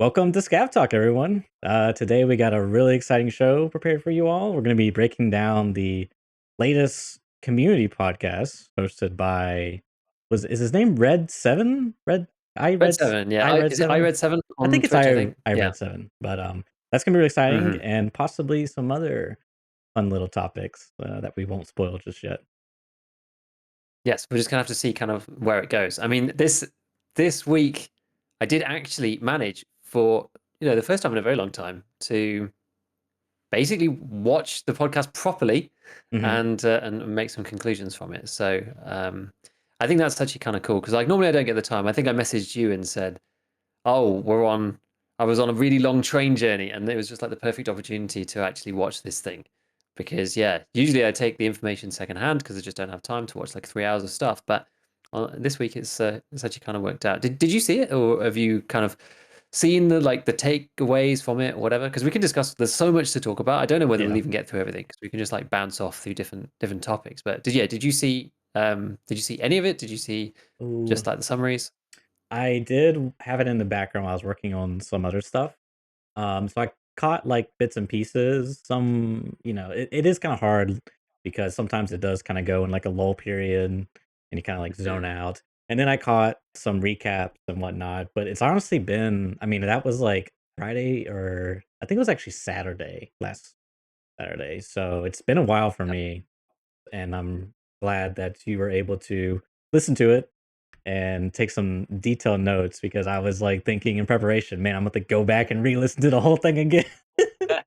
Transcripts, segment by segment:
Welcome to ScavTalk, everyone. Today we got a really exciting show prepared for you all. We're going to be breaking down the latest community podcast hosted by is his name Red Seven? Red Seven, yeah. I Red Is it Seven? iRedSeven I on think it's Twitch, I think? I Yeah. Red Seven, but that's gonna be really exciting hmm and possibly some other fun little topics that we won't spoil just yet. Yes, we're just gonna have to see kind of where it goes. I mean, this week I did actually manage for the first time in a very long time to basically watch the podcast properly Hmm. and make some conclusions from it. So I think that's actually kind of cool because like normally I don't get the time. I think I messaged you and said, "Oh, I was on a really long train journey, and it was just like the perfect opportunity to actually watch this thing." Because yeah, usually I take the information secondhand because I just don't have time to watch like 3 hours of stuff. But this week it's actually kind of worked out. Did you see it, or have you kind of seen the takeaways from it, or whatever? Because we can discuss. There's so much to talk about. I don't know whether we'll Yeah. even get through everything because we can just like bounce off through different topics. But did you see any of it? Did you see Ooh, just like the summaries? I did have it in the background while I was working on some other stuff. So I caught like bits and pieces. It is kind of hard because sometimes it does kind of go in like a lull period and you kind of like zone Mm. out. And then I caught some recaps and whatnot. But it's honestly been, I mean, that was like Friday or I think it was actually Saturday, last Saturday. So it's been a while for me. And I'm glad that you were able to listen to it and take some detailed notes because I was like thinking in preparation, man, I'm going to go back and re-listen to the whole thing again.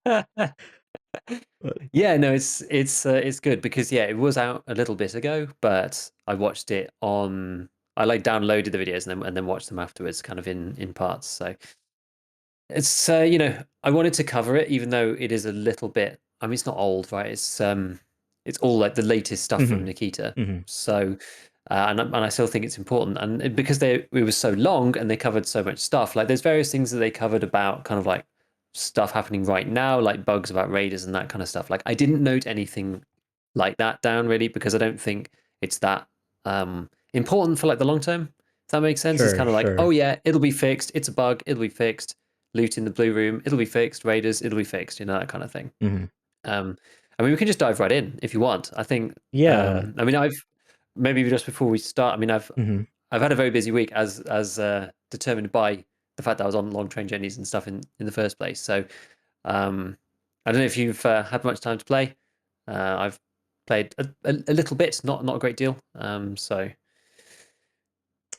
But Yeah, no, it's good because yeah, it was out a little bit ago, but I watched it on. I like downloaded the videos and then watched them afterwards, kind of in parts. So it's I wanted to cover it, even though it is a little bit. I mean, it's not old, right? It's all like the latest stuff from mhm, Nikita. mhm. So and I still think it's important, and because it was so long and they covered so much stuff. Like there's various things that they covered about kind of like stuff happening right now, like bugs about raiders and that kind of stuff. Like I didn't note anything like that down really because I don't think it's that important for like the long term. If that makes sense, it's Sure, kind of like, oh sure. yeah, it'll be fixed. It's a bug. It'll be fixed. Loot in the blue room. It'll be fixed. Raiders. It'll be fixed. That kind of thing. Mhm. Um, I mean, we can just dive right in if you want. I think. Yeah. I mean, I've maybe just before we start. I mean, Mhm. I've had a very busy week as determined by the fact that I was on long train journeys and stuff in the first place. So um, I don't know if you've had much time to play. I've played a little bit, not a great deal. So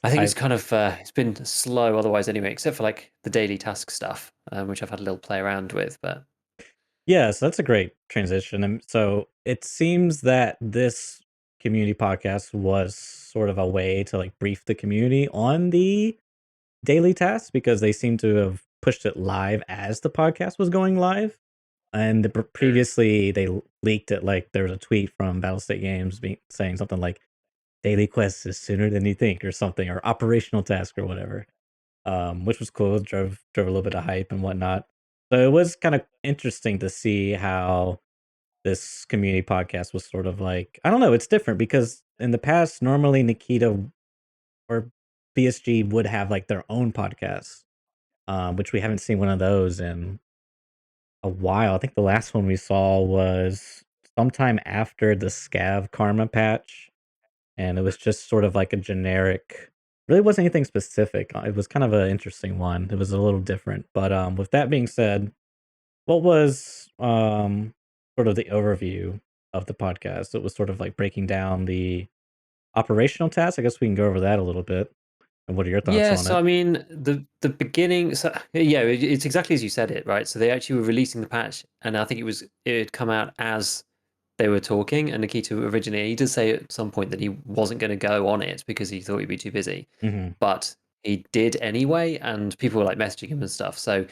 I think it's I kind of it's been slow otherwise anyway, except for like the daily task stuff, which I've had a little play around with. But Yeah, so that's a great transition. And so it seems that this community podcast was sort of a way to like brief the community on the daily tasks because they seem to have pushed it live as the podcast was going live. And Mm. previously, they leaked it like there was a tweet from Battlestate Games saying something like "daily quest is sooner than you think" or something, or operational task or whatever, which was cool. Drove a little bit of hype and whatnot. So it was kind of interesting to see how this community podcast was sort of like, I don't know, it's different because in the past, normally Nikita or BSG would have like their own podcast, which we haven't seen one of those in a while. I think the last one we saw was sometime after the Scav Karma patch, and it was just sort of like a generic. Really wasn't anything specific. It was kind of an interesting one. It was a little different. But with that being said, what was sort of the overview of the podcast? It was sort of like breaking down the operational tasks. I guess we can go over that a little bit. And what are your thoughts yeah, on so it? I mean the beginning. So yeah, it's exactly as you said it, right? So they actually were releasing the patch, and I think it had come out as they were talking. And Nikita originally, he did say at some point that he wasn't going to go on it because he thought he'd be too busy, Hmm. but he did anyway, and people were like messaging him and stuff. So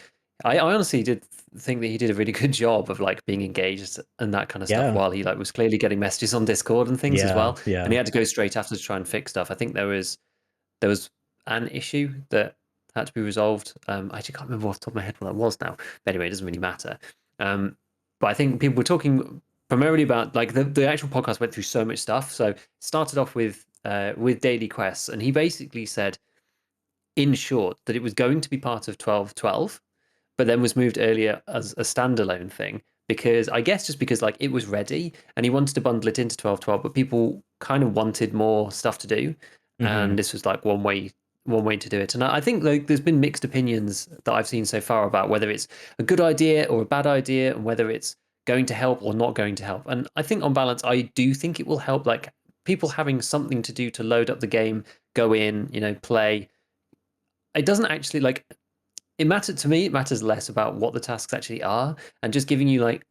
I honestly did think that he did a really good job of like being engaged and that kind of stuff Yeah, while he like was clearly getting messages on Discord and things as yeah, well. And yeah. he had to go straight after to try and fix stuff. I think there was an issue that had to be resolved. I actually can't remember off the top of my head what that was now. But anyway, it doesn't really matter. Um, but I think people were talking primarily about like the actual podcast went through so much stuff. So it started off with daily quests, and he basically said in short, that it was going to be part of 12.12, but then was moved earlier as a standalone thing because I guess just because like it was ready and he wanted to bundle it into 12.12, but people kind of wanted more stuff to do, Hmm. and this was like one way to do it. And I think like there's been mixed opinions that I've seen so far about whether it's a good idea or a bad idea and whether it's going to help or not going to help. And I think on balance, I do think it will help. Like people having something to do to load up the game, go in, play. It doesn't actually like it matters to me. It matters less about what the tasks actually are and just giving you like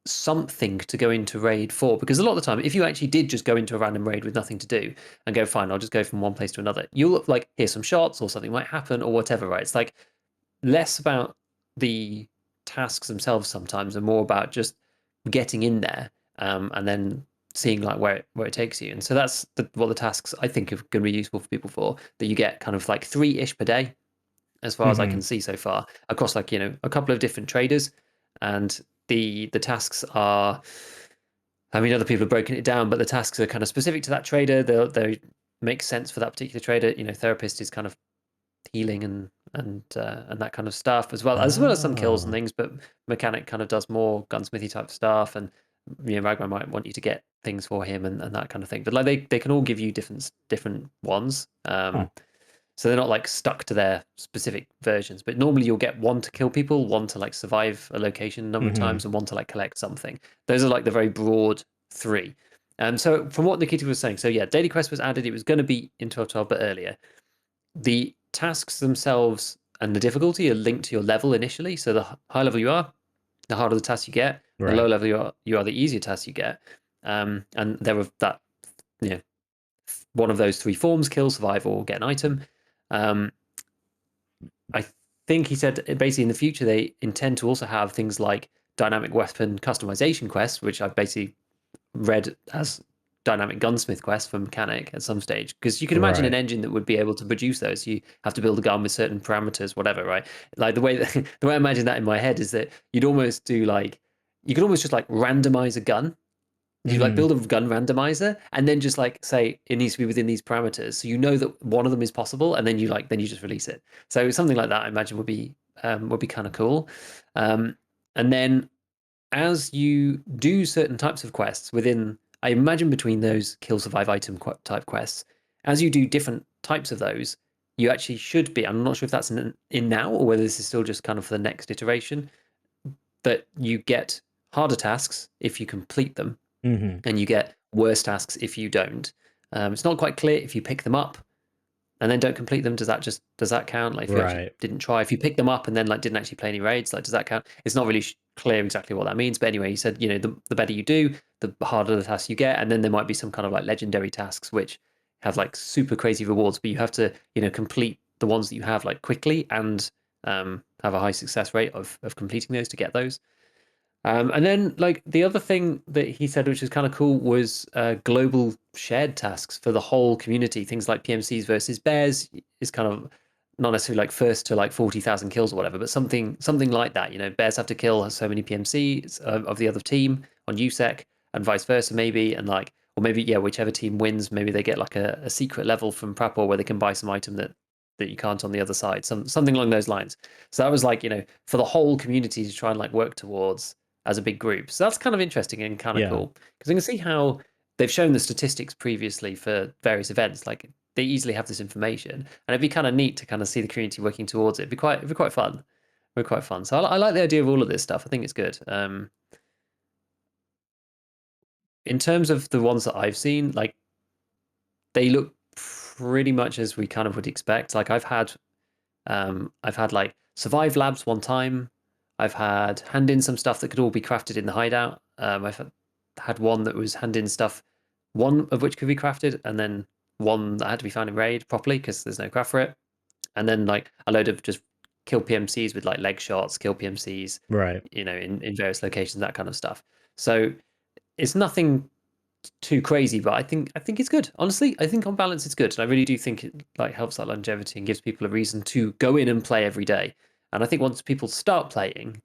something to go into raid for, because a lot of the time if you actually did just go into a random raid with nothing to do and go, fine, I'll just go from one place to another, you'll like hear some shots or something might happen or whatever, right? It's like less about the tasks themselves sometimes and more about just getting in there, and then seeing like where it takes you. And so that's what the tasks I think are going to be useful for people for, that you get kind of like 3-ish per day as far as I Hmm. can see so far, across like a couple of different traders. And the tasks are, I mean, other people have broken it down, but the tasks are kind of specific to that trader. They make sense for that particular trader. Therapist is kind of healing and that kind of stuff, as well as some kills and Oh. things. But mechanic kind of does more gunsmithy type stuff, and Ragman might want you to get things for him and that kind of thing. But like they can all give you different ones. Huh. So they're not like stuck to their specific versions, but normally you'll get one to kill people, one to like survive a location a number of Hmm. times, and one to like collect something. Those are like the very broad three. So from what Nikita was saying, so yeah, daily quest was added. It was going to be in 12.12, but earlier. The tasks themselves and the difficulty are linked to your level initially. So the higher level you are, the harder the task you get. The low Right. level you are, the easier task you get. And there were that, you know, one of those three forms: kill, survive, or get an item. Um, I think he said basically in the future they intend to also have things like dynamic weapon customization quests, which I've basically read as dynamic gunsmith quests for mechanic at some stage, because you can imagine an Right. engine that would be able to produce those. You have to build a gun with certain parameters, whatever, right? Like the way that, the way I imagine that in my head is that you could almost just like randomize a gun. You like Hmm. build a gun randomizer and then just like say it needs to be within these parameters, so you know that one of them is possible, and then you just release it. So something like that I imagine would be kind of cool. And then as you do certain types of quests within, I imagine between those kill survive item type quests, as you do different types of those, you actually should be, I'm not sure if that's in now or whether this is still just kind of for the next iteration, but you get harder tasks if you complete them, Hmm. and you get worse tasks if you don't. It's not quite clear if you pick them up and then don't complete them. Does that count? Like if you actually Right. didn't try, if you pick them up and then like didn't actually play any raids, like does that count? It's not really clear exactly what that means. But anyway, he said the better you do, the harder the tasks you get, and then there might be some kind of like legendary tasks which have like super crazy rewards, but you have to complete the ones that you have like quickly and have a high success rate of completing those to get those. And then, like the other thing that he said, which is kind of cool, was global shared tasks for the whole community. Things like PMCs versus bears is kind of not necessarily like first to like 40,000 kills or whatever, but something like that. Bears have to kill so many PMCs of the other team on USEC, and vice versa, maybe, and like, or maybe yeah, whichever team wins, maybe they get like a secret level from Prapor where they can buy some item that you can't on the other side, something along those lines. So that was like for the whole community to try and like work towards as a big group. So that's kind of interesting and kind of Yeah. cool, because I can see how they've shown the statistics previously for various events. Like they easily have this information, and it'd be kind of neat to kind of see the community working towards it. It'd be quite fun. It'd be quite fun. So I like the idea of all of this stuff. I think it's good. In terms of the ones that I've seen, like they look pretty much as we kind of would expect. Like I've had like survive labs one time. I've had hand in some stuff that could all be crafted in the hideout. I've had one that was hand in stuff, one of which could be crafted, and then one that had to be found in raid properly because there's no craft for it. And then like a load of just kill PMCs with like leg shots, kill PMCs, Right. in various locations, that kind of stuff. So it's nothing too crazy, but I think it's good. Honestly, I think on balance it's good, and I really do think it like helps that longevity and gives people a reason to go in and play every day. And I think once people start playing,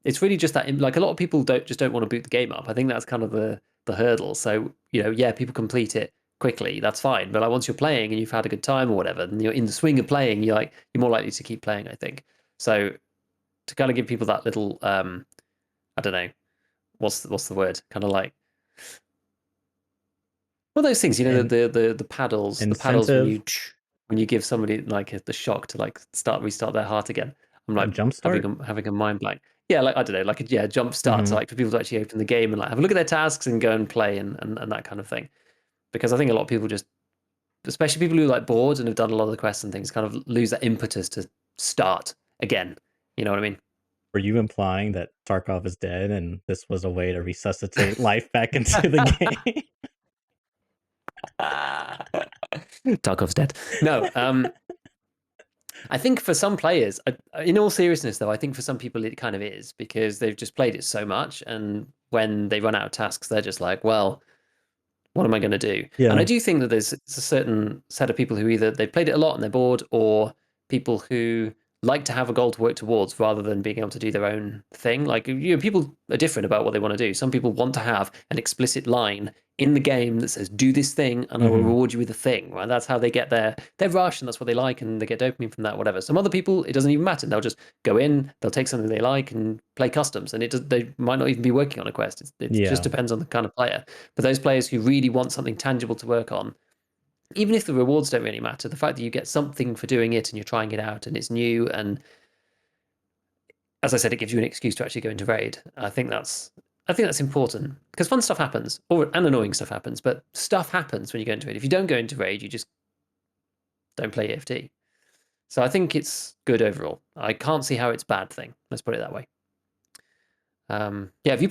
it's really just that like a lot of people don't want to boot the game up. I think that's kind of the hurdle. So yeah, people complete it quickly, that's fine. But like once you're playing and you've had a good time or whatever, and you're in the swing of playing, you're more likely to keep playing, I think. So to kind of give people that little I don't know, what's the word? Kind of like well, those things, And the paddles incentive, when you give somebody like the shock to like restart their heart again. I'm a like jump start. having a mind blank. Yeah, like I don't know, like a jump start to Hmm. like for people to actually open the game and like have a look at their tasks and go and play and that kind of thing. Because I think a lot of people just, especially people who like bored and have done a lot of the quests and things, kind of lose that impetus to start again. You know what I mean? Were you implying that Tarkov is dead and this was a way to resuscitate life back into the game? Tarkov's dead. No, I think for some players, in all seriousness, though, I think for some people it kind of is because they've just played it so much, and when they run out of tasks, they're just like, "Well, what am I going to do?" And I Yeah. do think that there's a certain set of people who either they've played it a lot and they're bored, or people who like to have a goal to work towards rather than being able to do their own thing. Like, people are different about what they want to do. Some people want to have an explicit line in the game that says, "Do this thing, and I will Hmm. reward you with a thing." Right? That's how they get their rush, and that's what they like, and they get dopamine from that. Whatever. Some other people, it doesn't even matter. They'll just go in, they'll take something they like, and play customs, and they might not even be working on a quest. It just Yeah. depends on the kind of player. But those players who really want something tangible to work on, even if the rewards don't really matter, the fact that you get something for doing it and you're trying it out and it's new, and as I said, it gives you an excuse to actually go into raid. I think that's important because fun stuff happens, and annoying stuff happens. But stuff happens when you go into raid. If you don't go into raid, you just don't play EFT. So I think it's good overall. I can't see how it's a bad thing. Let's put it that way. Yeah, have you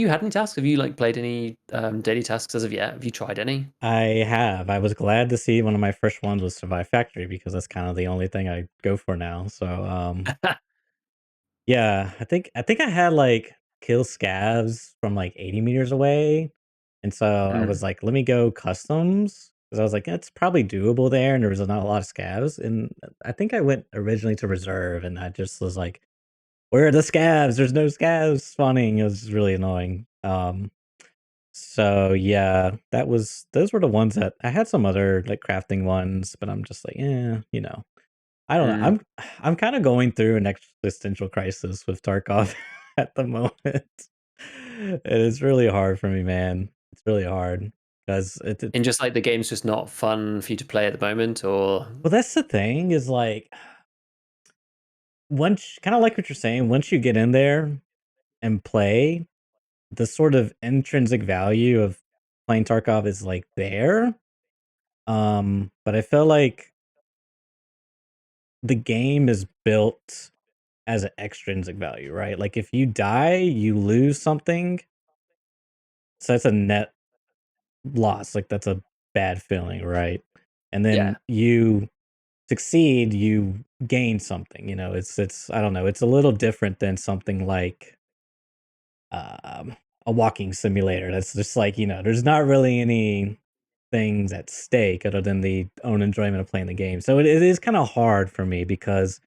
had any tasks? Have you like played any daily tasks as of yet? Have you tried any? I have. I was glad to see one of my first ones was Survive Factory because that's kind of the only thing I go for now. So yeah, I think I had like kill scavs from like 80 meters away. And so I was Mm, like, let me go customs. Because I was like, that's probably doable there, and there was not a lot of scavs. And I think I went originally to reserve, and I just was like, where are the scavs? There's no scavs spawning. It was really annoying. So yeah, those were the ones that I had some other like crafting ones, but I'm just like, I don't know. mm. I'm kind of going through an existential crisis with Tarkov at the moment. And it's really hard for me, man. It's really hard because And just like the game's just not fun for you to play at the moment, or well, that's the thing is like once kind of like what you're saying, once you get in there and play, the sort of intrinsic value of playing Tarkov is like there. But I feel like the game is built as an extrinsic value, right? Like if you die, you lose something. So that's a net loss. Like that's a bad feeling, right? And yeah, then you succeed, you gain something. It's I don't know. It's a little different than something like um, a walking simulator. That's just like there's not really any things at stake other than the own enjoyment of playing the game. So it is kind of hard for me because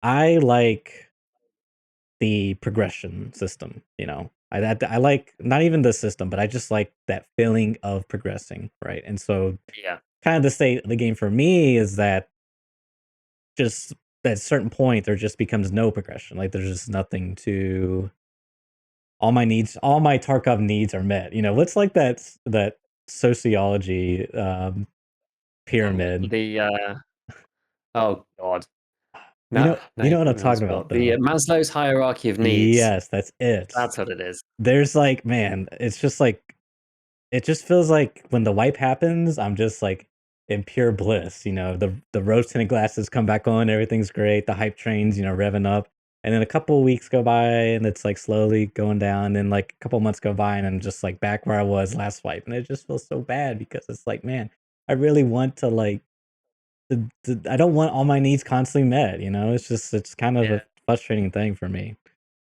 I like the progression system. I like not even the system, but I just like that feeling of progressing, right? And so, yeah, kind of the state of the game for me is that just at a certain point there just becomes no progression. Like there's just nothing to all my Tarkov needs are met. What's like that sociology pyramid. the oh god, You no, know no, you you know what put I'm me on the talking spot. about The though. Maslow's hierarchy of needs. Yes, that's it. That's what it is. There's like, man, it's just like it just feels like when the wipe happens, I'm just like in pure bliss. The rose tinted glasses come back on, everything's great. The hype trains, revving up. And then a couple of weeks go by and it's like slowly going down. And then like a couple of months go by and I'm just like back where I was last wipe. And it just feels so bad because it's like, man, I really want to like I don't want all my needs constantly met. It's kind of Yeah. a frustrating thing for me.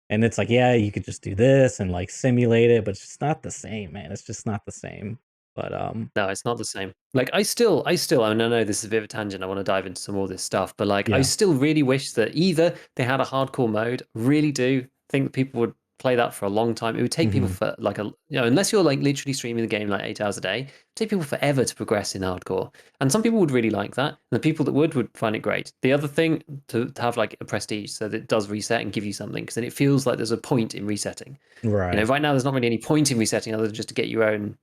And it's like, yeah, you could just do this and like simulate it, but it's just not the same, man. It's just not the same. But No, it's not the same. Like I mean, I know this is a bit of a tangent. I want to dive into some more of this stuff, but like, I yeah. still really wish that either they had a hardcore mode. Really do think that people would play that for a long time. It would take people Mhm. for like unless you're like literally streaming the game like 8 hours a day, it'd take people forever to progress in hardcore. And some people would really like that. And the people that would find it great. The other thing to have like a prestige so that it does reset and give you something, because then it feels like there's a point in resetting. Right. Right now there's not really any point in resetting other than just to get your own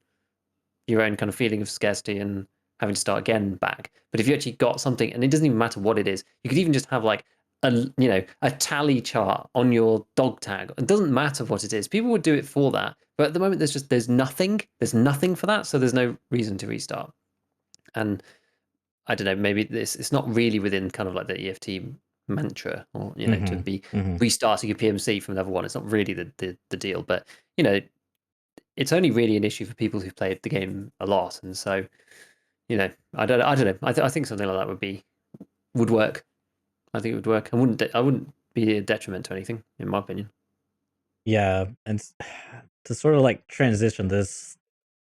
kind of feeling of scarcity and having to start again back. But if you actually got something, and it doesn't even matter what it is, you could even just have like a tally chart on your dog tag. It doesn't matter what it is. People would do it for that. But at the moment there's nothing for that, so there's no reason to restart. And I don't know, maybe it's not really within kind of like the EFT mantra, or to Mhm. be Mhm. restarting a PMC from level 1. It's not really the deal. But you know, it's only really an issue for people who've played the game a lot. And so, I don't know. I think something like that would work. I think it would work. I wouldn't be a detriment to anything, in my opinion. Yeah, and to sort of like transition this,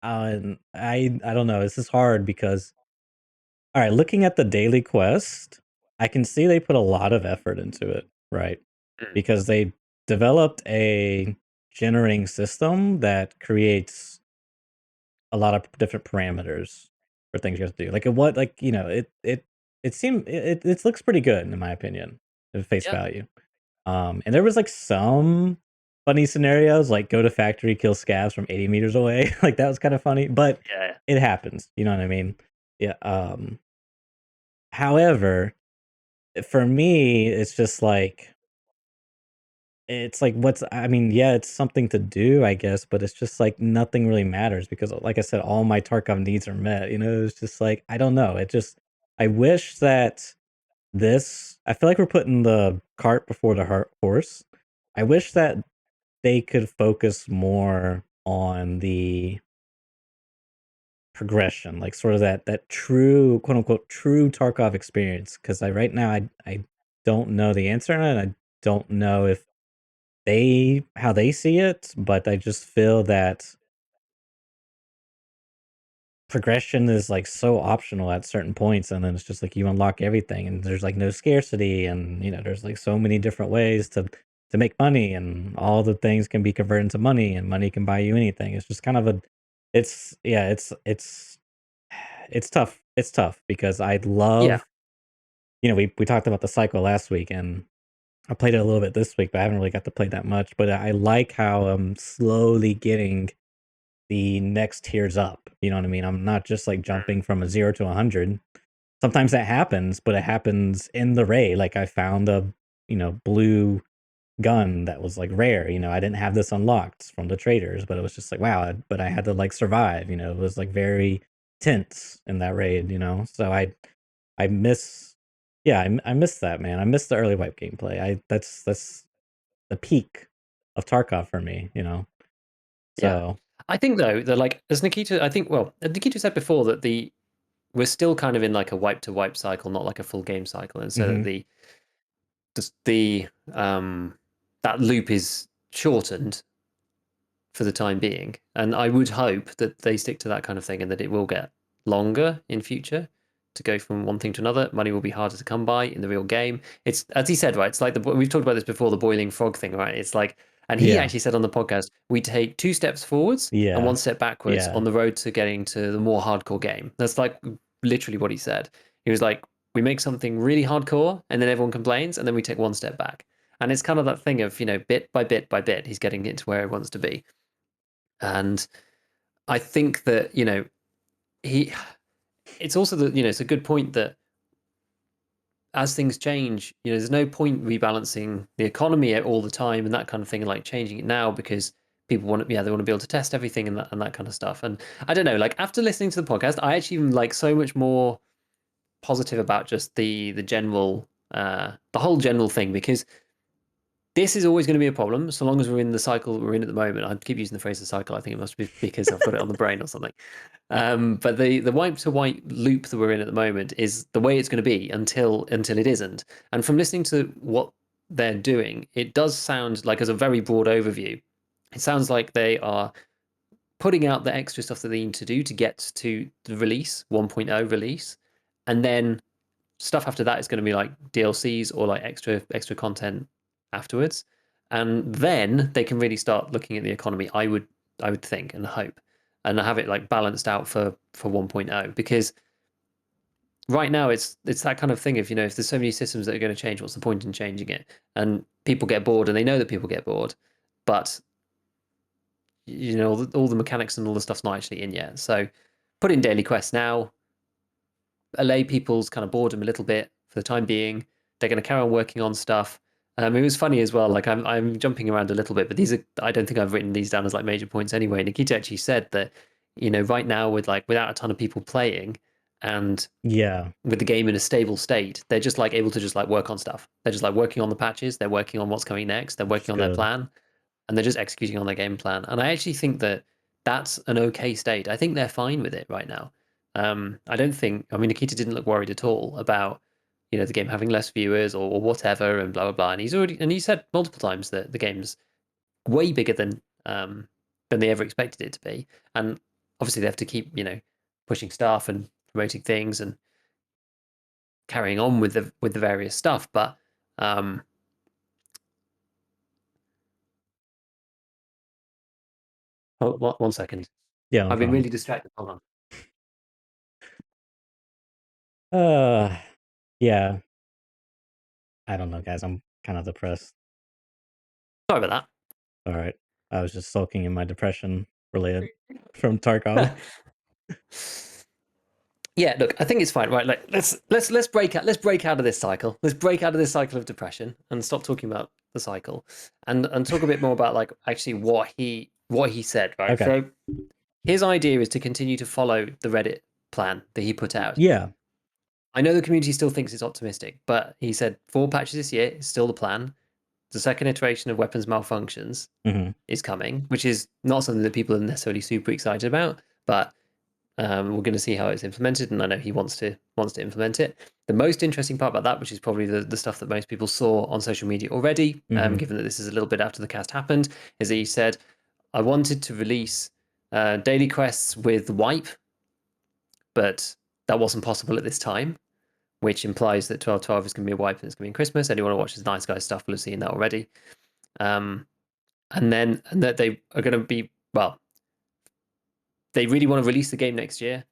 I don't know. This is hard because all right, looking at the daily quest, I can see they put a lot of effort into it, right? Mm. Because they developed a generating system that creates a lot of different parameters for things you have to do. Like what, like it seemed it looks pretty good in my opinion, at face Yeah, value. And there was like some funny scenarios, like go to factory, kill scavs from 80 meters away. Like that was kind of funny, but yeah, it happens. You know what I mean? Yeah. However, for me, it's like what's I mean, yeah, it's something to do, I guess, but it's just like nothing really matters because like I said, all my Tarkov needs are met. It's just like I don't know. I wish that I feel like we're putting the cart before the horse. I wish that they could focus more on the progression, like sort of that true quote unquote true Tarkov experience. Because right now I don't know the answer, and I don't know if how they see it, but I just feel that progression is like so optional at certain points, and then it's just like you unlock everything, and there's like no scarcity, and there's like so many different ways to make money, and all the things can be converted into money, and money can buy you anything. It's just kind of it's yeah, it's tough. It's tough because I yeah, love we talked about the cycle last week, and I played it a little bit this week, but I haven't really got to play that much. But I like how I'm slowly getting the next tiers up. You know what I mean? I'm not just like mm, jumping from a 0 to 100. Sometimes that happens, but it happens in the raid. Like I found a, blue gun that was like rare. I didn't have this unlocked from the traders, but it was just like, wow, but I had to like survive. It was like very tense in that raid. So I miss, yeah, I miss that, man. I miss the early wipe gameplay. That's the peak of Tarkov for me. yeah. So, I think though that, like, as Nikita, I think, well, Nikita said before that we're still kind of in like a wipe to wipe cycle, not like a full game cycle, and so that mhm. the that loop is shortened for the time being. And I would hope that they stick to that kind of thing, and that it will get longer in future to go from one thing to another. Money will be harder to come by in the real game. It's, as he said, right? It's like we've talked about this before, the boiling frog thing, right? It's like, and he Yeah. actually said on the podcast, we take 2 steps forwards and Yeah. 1 step backwards Yeah. on the road to getting to the more hardcore game. That's like literally what he said. He was like, we make something really hardcore, and then everyone complains, and then we take 1 step back. And it's kind of that thing of, bit by bit by bit, he's getting it to where he wants to be. And I think that, he it's also that, it's a good point that as things change, there's no point rebalancing the economy all the time and that kind of thing, and like changing it now because people want to, yeah, they want to be able to test everything and that kind of stuff. And I don't know, like after listening to the podcast, I actually am like so much more positive about just the general the whole general thing, because this is always going to be a problem so long as we're in the cycle we're in at the moment. I keep using the phrase the cycle. I think it must be because I've got it on the brain or something. But the wipe to white loop that we're in at the moment is the way it's going to be until it isn't. And from listening to what they're doing, it does sound like, as a very broad overview, it sounds like they are putting out the extra stuff that they need to do to get to the release 1.0 release, and then stuff after that is going to be like DLCs or like extra content afterwards. and then they can really start looking at the economy. I would think and hope, and have it like balanced out for 1.0, because right now it's that kind of thing of, if there's so many systems that are going to change, what's the point in changing it? And people get bored, and they know that people get bored, but all the mechanics and all the stuff's not actually in yet. So put in daily quests now, allay people's kind of boredom a little bit for the time being. They're going to carry on working on stuff. It was funny as well. Like I'm jumping around a little bit, but these are, I don't think I've written these down as like major points anyway. Nikita actually said that, right now, with like without a ton of people playing, and Yeah, with the game in a stable state, they're just like able to just like work on stuff. They're just like working on the patches. They're working on what's coming next. They're which is working on their good. plan, and they're just executing on their game plan. And I actually think that that's an okay state. I think they're fine with it right now. I don't think. I mean, Nikita didn't look worried at all about, the game having less viewers or whatever, and blah blah blah. And he said multiple times that the game's way bigger than they ever expected it to be. And obviously they have to keep, pushing stuff and promoting things and carrying on with the various stuff. But one second. Yeah, no I've been problem. really distracted. Hold on. Uh, yeah, I don't know, guys. I'm kind of depressed. Sorry about All right, I was just sulking in my depression related from Tarkov. that. Yeah, look, I think it's fine, right? Like, let's break out of this cycle. Let's break out of this cycle of depression and stop talking about the cycle, and talk a bit more about like actually what he said, right? Okay. So his idea is to continue to follow the Reddit plan that he put out. Yeah. I know the community still thinks it's optimistic, but he said 4 patches this year is still the plan. The second iteration of weapons malfunctions Hmm. is coming, which is not something that people are necessarily super excited about, but we're going to see how it's implemented, and I know he wants to implement it. The most interesting part about that, which is probably the stuff that most people saw on social media already, Hmm. given that this is a little bit after the cast happened, is that he said, "I wanted to release daily quests with wipe, but that wasn't possible at this time." Which implies that 12/12 is going to be a wipe and it's going to be in Christmas. Anyone who watches Nice Guys stuff will have seen that already. Um, and that they are going to be, well, they really want to release the game next year,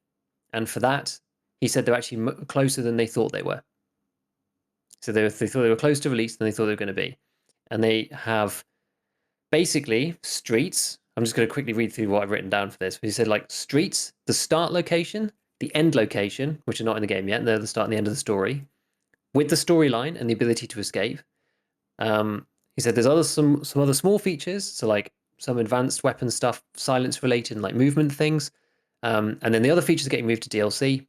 and for that, he said they're actually closer than they thought they were. So they thought they were closer to release than they thought they were going to be, and they have basically streets. I'm just going to quickly read through what I've written down for this. He said like streets, the start location, the end location, which are not in the game yet, and they're the start and the end of the story, with the storyline and the ability to escape. He said there's some other small features, so like some advanced weapon stuff, silence related, and like movement things. And then the other features are getting moved to DLC,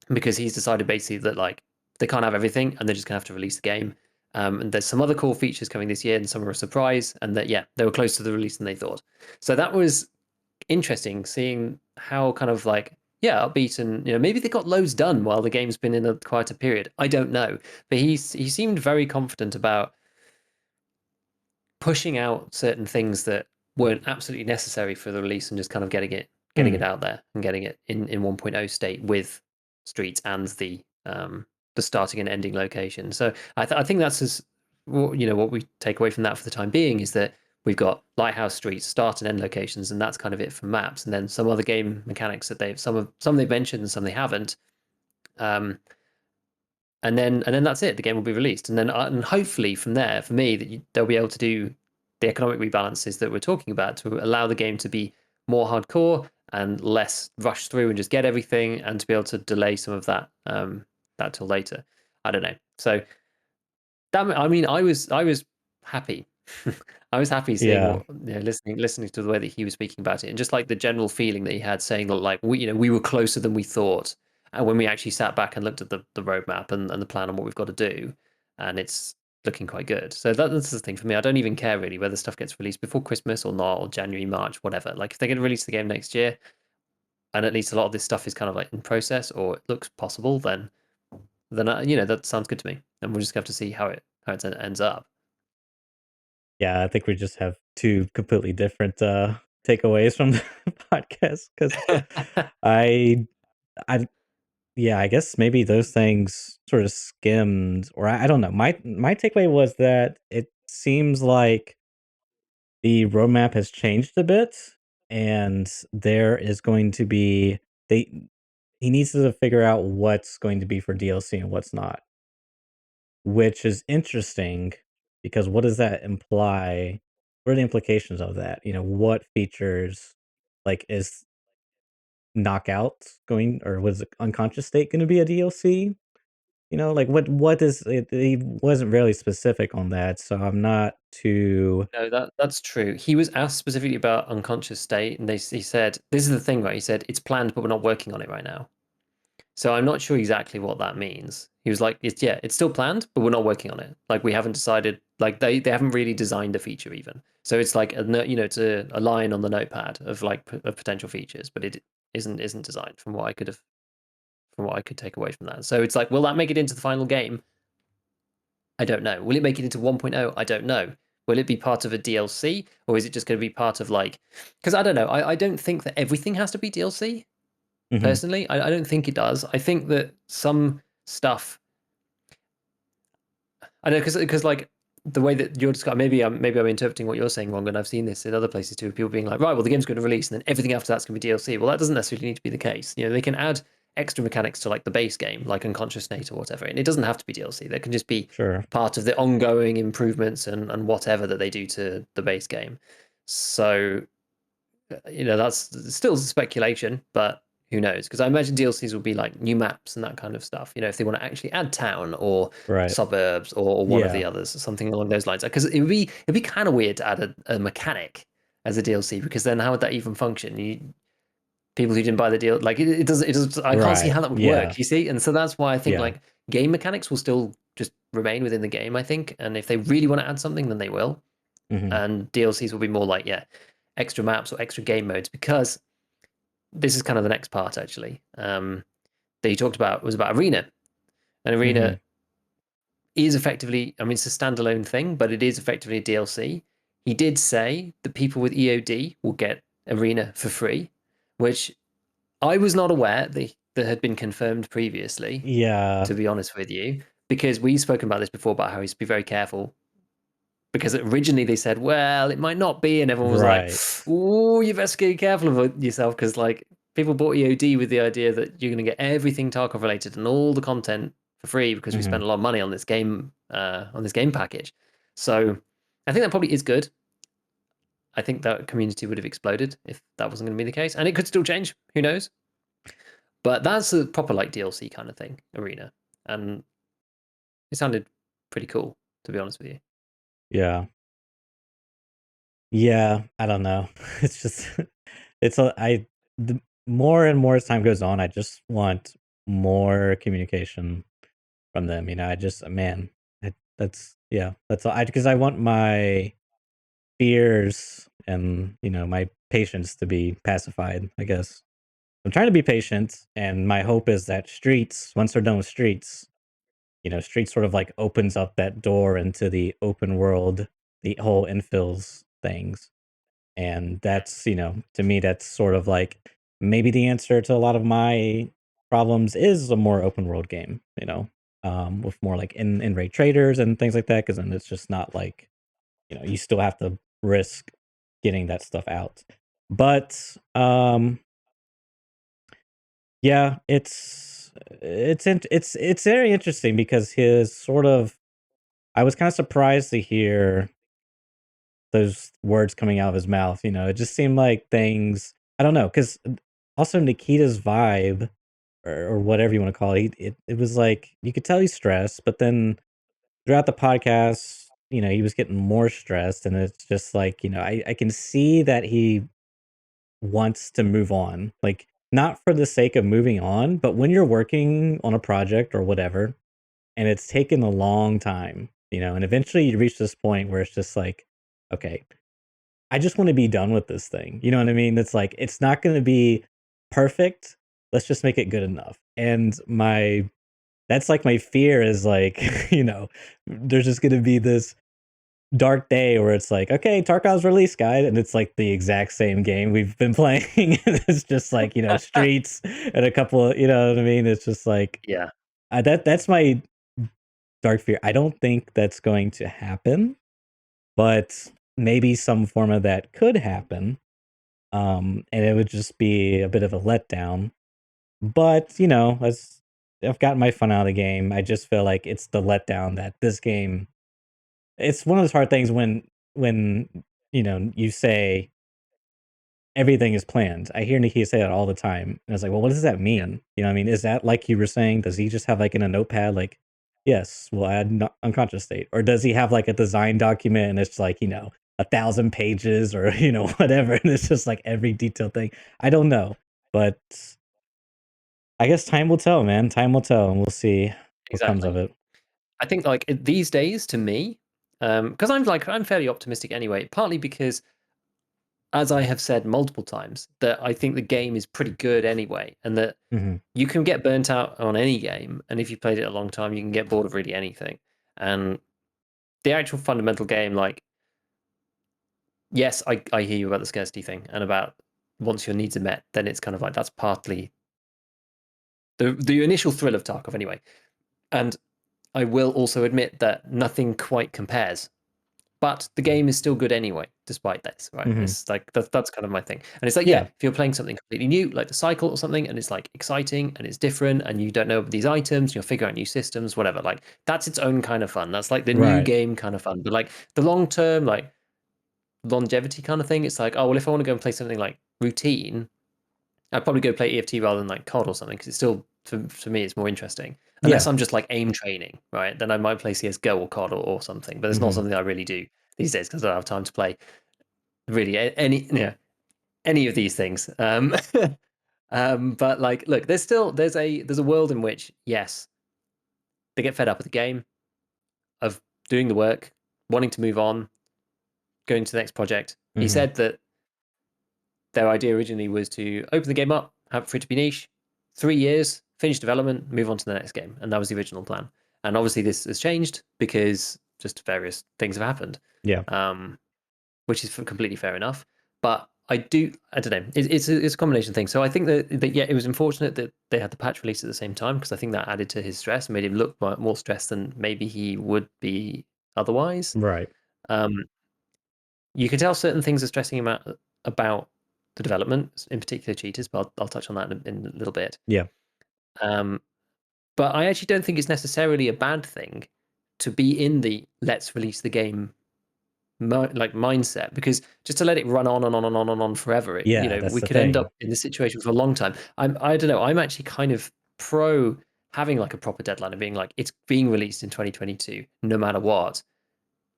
because he's decided basically that like they can't have everything, and they're just gonna have to release the game. And there's some other cool features coming this year, and some are a surprise, and that, yeah, they were closer to the release than they thought. So that was interesting, seeing how kind of like, yeah, upbeat, and maybe they got loads done while the game's been in a quieter period. I don't know, but he seemed very confident about pushing out certain things that weren't absolutely necessary for the release, and just kind of getting it Hmm. out there and getting it in 1.0 state with streets and the starting and ending location. So I think that's what we take away from that for the time being, is that we've got lighthouse streets, start and end locations, and that's kind of it for maps. And then some other game mechanics that some they've mentioned and some they haven't. Um, and then that's it. The game will be released, and then and hopefully from there, for me, that they'll be able to do the economic rebalances that we're talking about to allow the game to be more hardcore and less rush through and just get everything, and to be able to delay some of that till later. I don't know. So that, I mean, I was happy. I was happy seeing Yeah. what, listening to the way that he was speaking about it, and just like the general feeling that he had, saying that like we were closer than we thought, and when we actually sat back and looked at the roadmap and the plan on what we've got to do, and it's looking quite good. So that's the thing for me. I don't even care really whether stuff gets released before Christmas or not, or January, March, whatever. Like if they're going to release the game next year, and at least a lot of this stuff is kind of like in process or it looks possible, then that sounds good to me, and we'll just have to see how it ends up. Yeah, I think we just have two completely different takeaways from the podcast because I I yeah, I guess maybe those things sort of skimmed, or I don't know. My takeaway was that it seems like the roadmap has changed a bit, and there is going to be they he needs to figure out what's going to be for DLC and what's not, which is interesting because what does that imply? What are the implications of that? What features, like, is knockout going, or was it unconscious state going to be a DLC? Like, what is it? He wasn't really specific on that, so I'm not too. No, that's true. He was asked specifically about unconscious state, and he said, "This is the thing, right?" He said, "It's planned, but we're not working on it right now." So I'm not sure exactly what that means. He was like, "It's yeah, it's still planned, but we're not working on it. Like we haven't decided. Like they haven't really designed a feature even. So it's like it's a line on the notepad of like of potential features, but it isn't designed from what I could take away from that. So it's like, will that make it into the final game? I don't know. Will it make it into 1.0? I don't know. Will it be part of a DLC, or is it just going to be part of like? Because I don't know. I don't think that everything has to be DLC. Mhm. Personally, I don't think it does. I think that some stuff, I know, because like the way that you're describing, maybe I'm interpreting what you're saying wrong, and I've seen this in other places too. People being like, right, well, the game's going to release, and then everything after that's going to be DLC. Well, that doesn't necessarily need to be the case. They can add extra mechanics to like the base game, like Unconscious State or whatever, and it doesn't have to be DLC. That can just be Sure. part of the ongoing improvements and whatever that they do to the base game. So that's still speculation, but who knows? Because I imagine DLCs will be like new maps and that kind of stuff. If they want to actually add town or Right. suburbs or one of the Yeah. others, or something along those lines. Because it'd be kind of weird to add a mechanic as a DLC, because then how would that even function? People who didn't buy the deal, like it does. I can't see Right. how that would Yeah. work. You see, and so that's why I think Yeah. like game mechanics will still just remain within the game. I think, and if they really want to add something, then they will. Mhm. And DLCs will be more like extra maps or extra game modes, because this is kind of the next part actually, that he talked about was about Arena. And Arena Mhm. is effectively, I mean, it's a standalone thing, but it is effectively a DLC. He did say that people with EOD will get Arena for free, which I was not aware that had been confirmed previously, Yeah. to be honest with you, because we've spoken about this before about how he's to be very careful, because originally they said, well, it might not be, and everyone was like, Right. oh, you best get careful of yourself, because like people bought EOD with the idea that you're going to get everything Tarkov related and all the content for free because we spent Mhm. a lot of money on this game package. So I think that probably is good. I think that community would have exploded if that wasn't going to be the case, and it could still change. Who knows? But that's a proper like DLC kind of thing, Arena, and it sounded pretty cool, to be honest with you. Yeah. Yeah, I don't know. It's just it's a I the more and more as time goes on, I just want more communication from them, I just man, that's all. I because I want my fears and, my patience to be pacified, I guess. I'm trying to be patient, and my hope is that Streets, once they're done with Streets, Streets sort of like opens up that door into the open world, the whole infills things. And that's, to me, that's sort of like maybe the answer to a lot of my problems is a more open world game, with more like in rate traders and things like that. Cause then it's just not like, you still have to risk getting that stuff out. But yeah, it's very interesting because his sort of I was kind of surprised to hear those words coming out of his mouth, it just seemed like things I don't know, because also Nikita's vibe or whatever you wanna call it, it was like, you could tell he's stressed, but then throughout the podcast, he was getting more stressed, and it's just like, I can see that he wants to move on, like, not for the sake of moving on, but when you're working on a project or whatever, and it's taken a long time, and eventually you reach this point where it's just like, "Okay, I just wanna be done with this thing." You know what I mean? It's like, it's not gonna be perfect, let's just make it good enough, and my that's like my fear is like, there's just gonna be this dark day where it's like, "Okay, Tarkov's release guide," and it's like the exact same game we've been playing, and it's just like, streets and a couple of what I mean? It's just like, Yeah. that's my dark fear. I don't think that's going to happen, but maybe some form of that could happen, and it would just be a bit of a letdown. But, you know, as I've gotten my fun out of the game, I just feel like it's the letdown that this game it's one of those hard things when, you know, you say everything is planned. I hear Nikki say that all the time, and I was like, "Well, what does that Yeah. mean?" You know what I mean? Is that like you were saying, does he just have, like, in a notepad, like, "Yes, we'll add no unconscious state," or does he have, like, a design document and it's like, you know, 1,000 pages or, you know, whatever, and it's just, like, every detailed thing? I don't know, but I guess time will tell, man. Time will tell, and we'll see what comes Exactly. of it. I think like these days, to me, because I'm fairly optimistic anyway. Partly because, as I have said multiple times, that I think the game is pretty good anyway, and that Mhm. you can get burnt out on any game, and if you played it a long time, you can get bored of really anything. And the actual fundamental game, like, yes, I hear you about the scarcity thing, and about once your needs are met, then it's kind of like that's partly the initial thrill of Tarkov anyway. And I will also admit that nothing quite compares. But the game is still good anyway, despite this, right? Mhm. It's like that's kind of my thing. And it's like, yeah, Yeah. if you're playing something completely new, like the cycle or something, and it's like exciting and it's different, and you don't know these items, you're figuring out new systems, whatever. Like that's its own kind of fun. That's like the new Right. game kind of fun. But like the long term, like longevity kind of thing, it's like, oh well, if I want to go and play something like routine, I'd probably go play EFT rather than like COD or something because it's still for me it's more interesting. Unless Yeah. I'm just like aim training, right? Then I might play CS:GO or COD or something. But it's not Mhm. something I really do these days because I don't have time to play really any of these things. But like, look, there's a world in which yes, they get fed up with the game of doing the work, wanting to move on, going to the next project. He Mhm. said that their idea originally was to open the game up, have it for it to be niche, 3 years, finish development, move on to the next game, and that was the original plan. And obviously, this has changed because just various things have happened, Yeah. um, which is completely fair enough. But I don't know. It's a combination thing. So I think that yeah, it was unfortunate that they had the patch release at the same time because I think that added to his stress and made him look more stressed than maybe he would be otherwise. Right. Um, you can tell certain things are stressing him out about the development, in particular cheaters, but I'll touch on that in a little bit. Yeah. Um, but I actually don't think it's necessarily a bad thing to be in the let's release the game like mindset, because just to let it run on and on and on and on forever, Yeah, that's we the could end thing. up in this situation for a long time. I don't know. I'm actually kind of pro having like a proper deadline and being like it's being released in 2022, no matter what.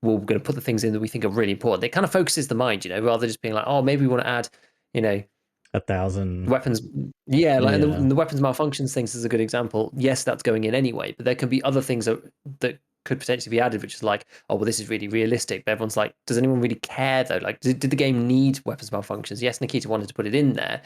We're going to put the things in that we think are really important. It kind of focuses the mind, rather than just being like, oh, maybe we want to add, you know, 1,000. weapons. Yeah, like and Yeah. the weapons malfunctions things is a good example. Yes, that's going in anyway, but there can be other things that could potentially be added, which is like, oh, well, this is really realistic. But everyone's like, does anyone really care though? Like, did the game need weapons malfunctions? Yes, Nikita wanted to put it in there,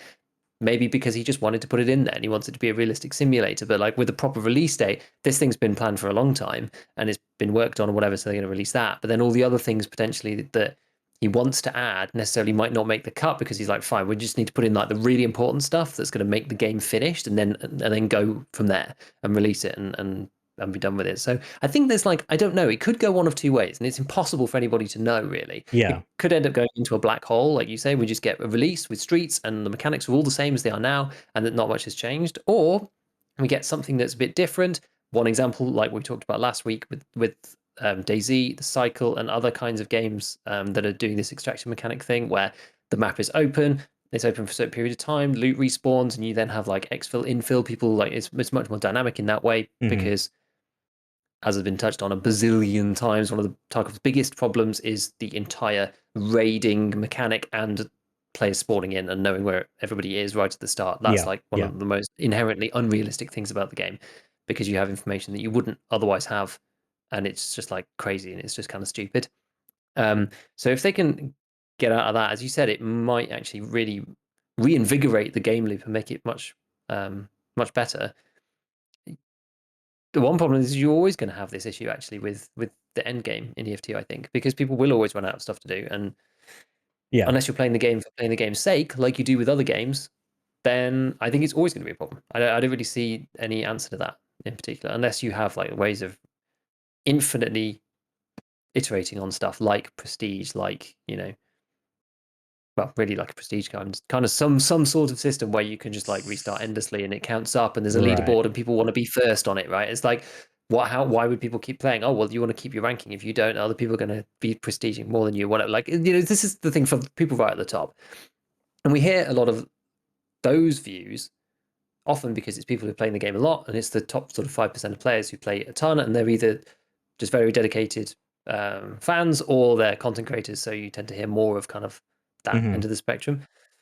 maybe because he just wanted to put it in there and he wants it to be a realistic simulator. But like with a proper release date, this thing's been planned for a long time and it's been worked on or whatever, so they're going to release that. But then all the other things potentially that he wants to add necessarily might not make the cut because he's like, fine, we just need to put in like the really important stuff that's going to make the game finished, and then go from there and release it and be done with it. So I think there's like, I don't know, it could go one of two ways, and it's impossible for anybody to know really. It Yeah. could end up going into a black hole, like you say, we just get a release with streets and the mechanics are all the same as they are now, and that not much has changed, or we get something that's a bit different. One example, like we talked about last week with DayZ, the Cycle, and other kinds of games that are doing this extraction mechanic thing, where the map is open, it's open for a certain period of time, loot respawns, and you then have like exfil, infill. People like it's much more dynamic in that way Mhm. because, as has been touched on a bazillion times, one of the Tarkov's biggest problems is the entire raiding mechanic and players spawning in and knowing where everybody is right at the start. That's Yeah. like one Yeah. of the most inherently unrealistic things about the game, because you have information that you wouldn't otherwise have, and it's just like crazy and it's just kind of stupid. So if they can get out of that, as you said, it might actually really reinvigorate the game loop and make it much better. The one problem is you're always going to have this issue actually with the end game in EFT, I think, because people will always run out of stuff to do, and Yeah. unless you're playing the game for playing the game's sake, like you do with other games, then I think it's always going to be a problem. I don't really see any answer to that in particular, unless you have like ways of infinitely iterating on stuff like prestige, like, well, really like a prestige kind of some sort of system where you can just like restart endlessly and it counts up and there's a Right. leaderboard and people want to be first on it, right? It's like, why would people keep playing? Oh, well, you want to keep your ranking. If you don't, other people are going to be prestiging more than you. Whatever. Like, this is the thing for people right at the top, and we hear a lot of those views often because it's people who are playing the game a lot, and it's the top sort of 5% of players who play a ton, and they're either just very dedicated fans or they're content creators. So you tend to hear more of kind of that Mhm. end of the spectrum.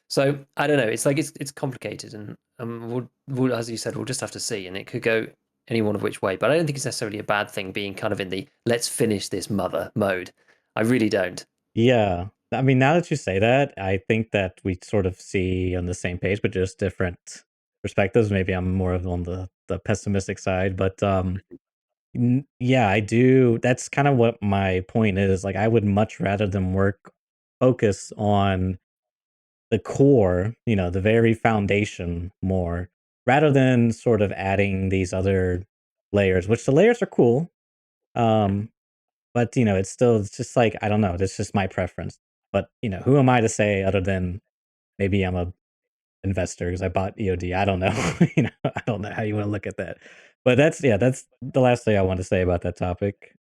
So I don't know. It's like it's complicated, and we'll, as you said, we'll just have to see, and it could go any one of which way. But I don't think it's necessarily a bad thing being kind of in the let's finish this mother mode. I really don't. Yeah. I mean, now that you say that, I think that we sort of see on the same page, but just different perspectives. Maybe I'm more of on the pessimistic side, but yeah, I do. That's kind of what my point is. Like, I would much rather them focus on the core, the very foundation more, rather than sort of adding these other layers. Which the layers are cool, um, but it's just like I don't know. That's just my preference. But who am I to say other than maybe I'm a investor because I bought EOD. I don't know. I don't know how you want to look at that. But that's the last thing I want to say about that topic.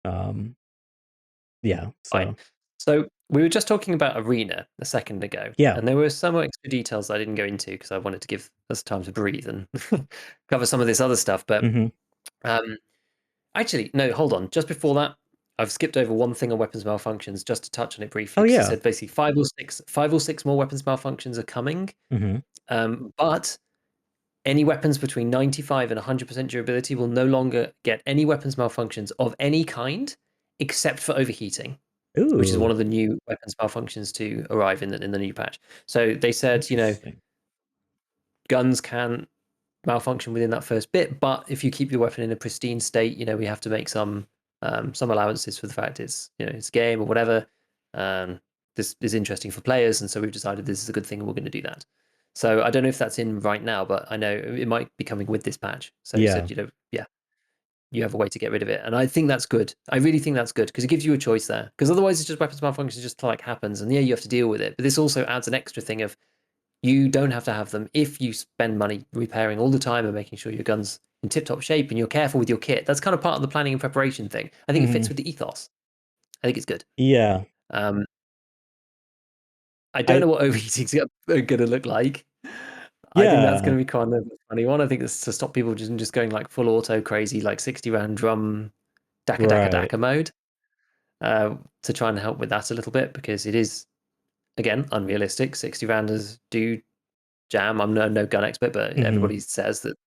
Yeah. Fine. So So we were just talking about Arena a second ago, yeah. and there were some extra details I didn't go into because I wanted to give us time to breathe and cover some of this other stuff. But Hmm. um, actually, no, hold on. Just before that, I've skipped over one thing on weapons malfunctions just to touch on it briefly Oh because it yeah. said basically five or six more weapons malfunctions are coming. Hmm. But any weapons between 95 and 100% durability will no longer get any weapons malfunctions of any kind except for overheating, which is one Ooh, of the new weapons malfunctions to arrive in the new patch. So they said, interesting. guns can malfunction within that first bit, but if you keep your weapon in a pristine state, we have to make some allowances for the fact it's a game or whatever. This is interesting for players, and so we've decided this is a good thing, and we're going to do that. So I don't know if that's in right now, but I know it might be coming with this patch. So he Yeah. said, yeah, you have a way to get rid of it, and I think that's good. I really think that's good because it gives you a choice there. Because otherwise, it's just weapons malfunction just like happens, and yeah, you have to deal with it. But this also adds an extra thing of you don't have to have them if you spend money repairing all the time and making sure your gun's in tip-top shape and you're careful with your kit. That's kind of part of the planning and preparation thing. I think it fits Hmm. with the ethos. I think it's good. Yeah. Um, I don't I know what overheating's going to look like. I think that's yeah. going to be kind of a funny one. I think it's to stop people just going like full auto crazy, like 60 round drum, daka daka Right. daka mode, to try and help with that a little bit because it is, again, unrealistic. 60 rounders do jam. I'm no gun expert, but Hmm. everybody says that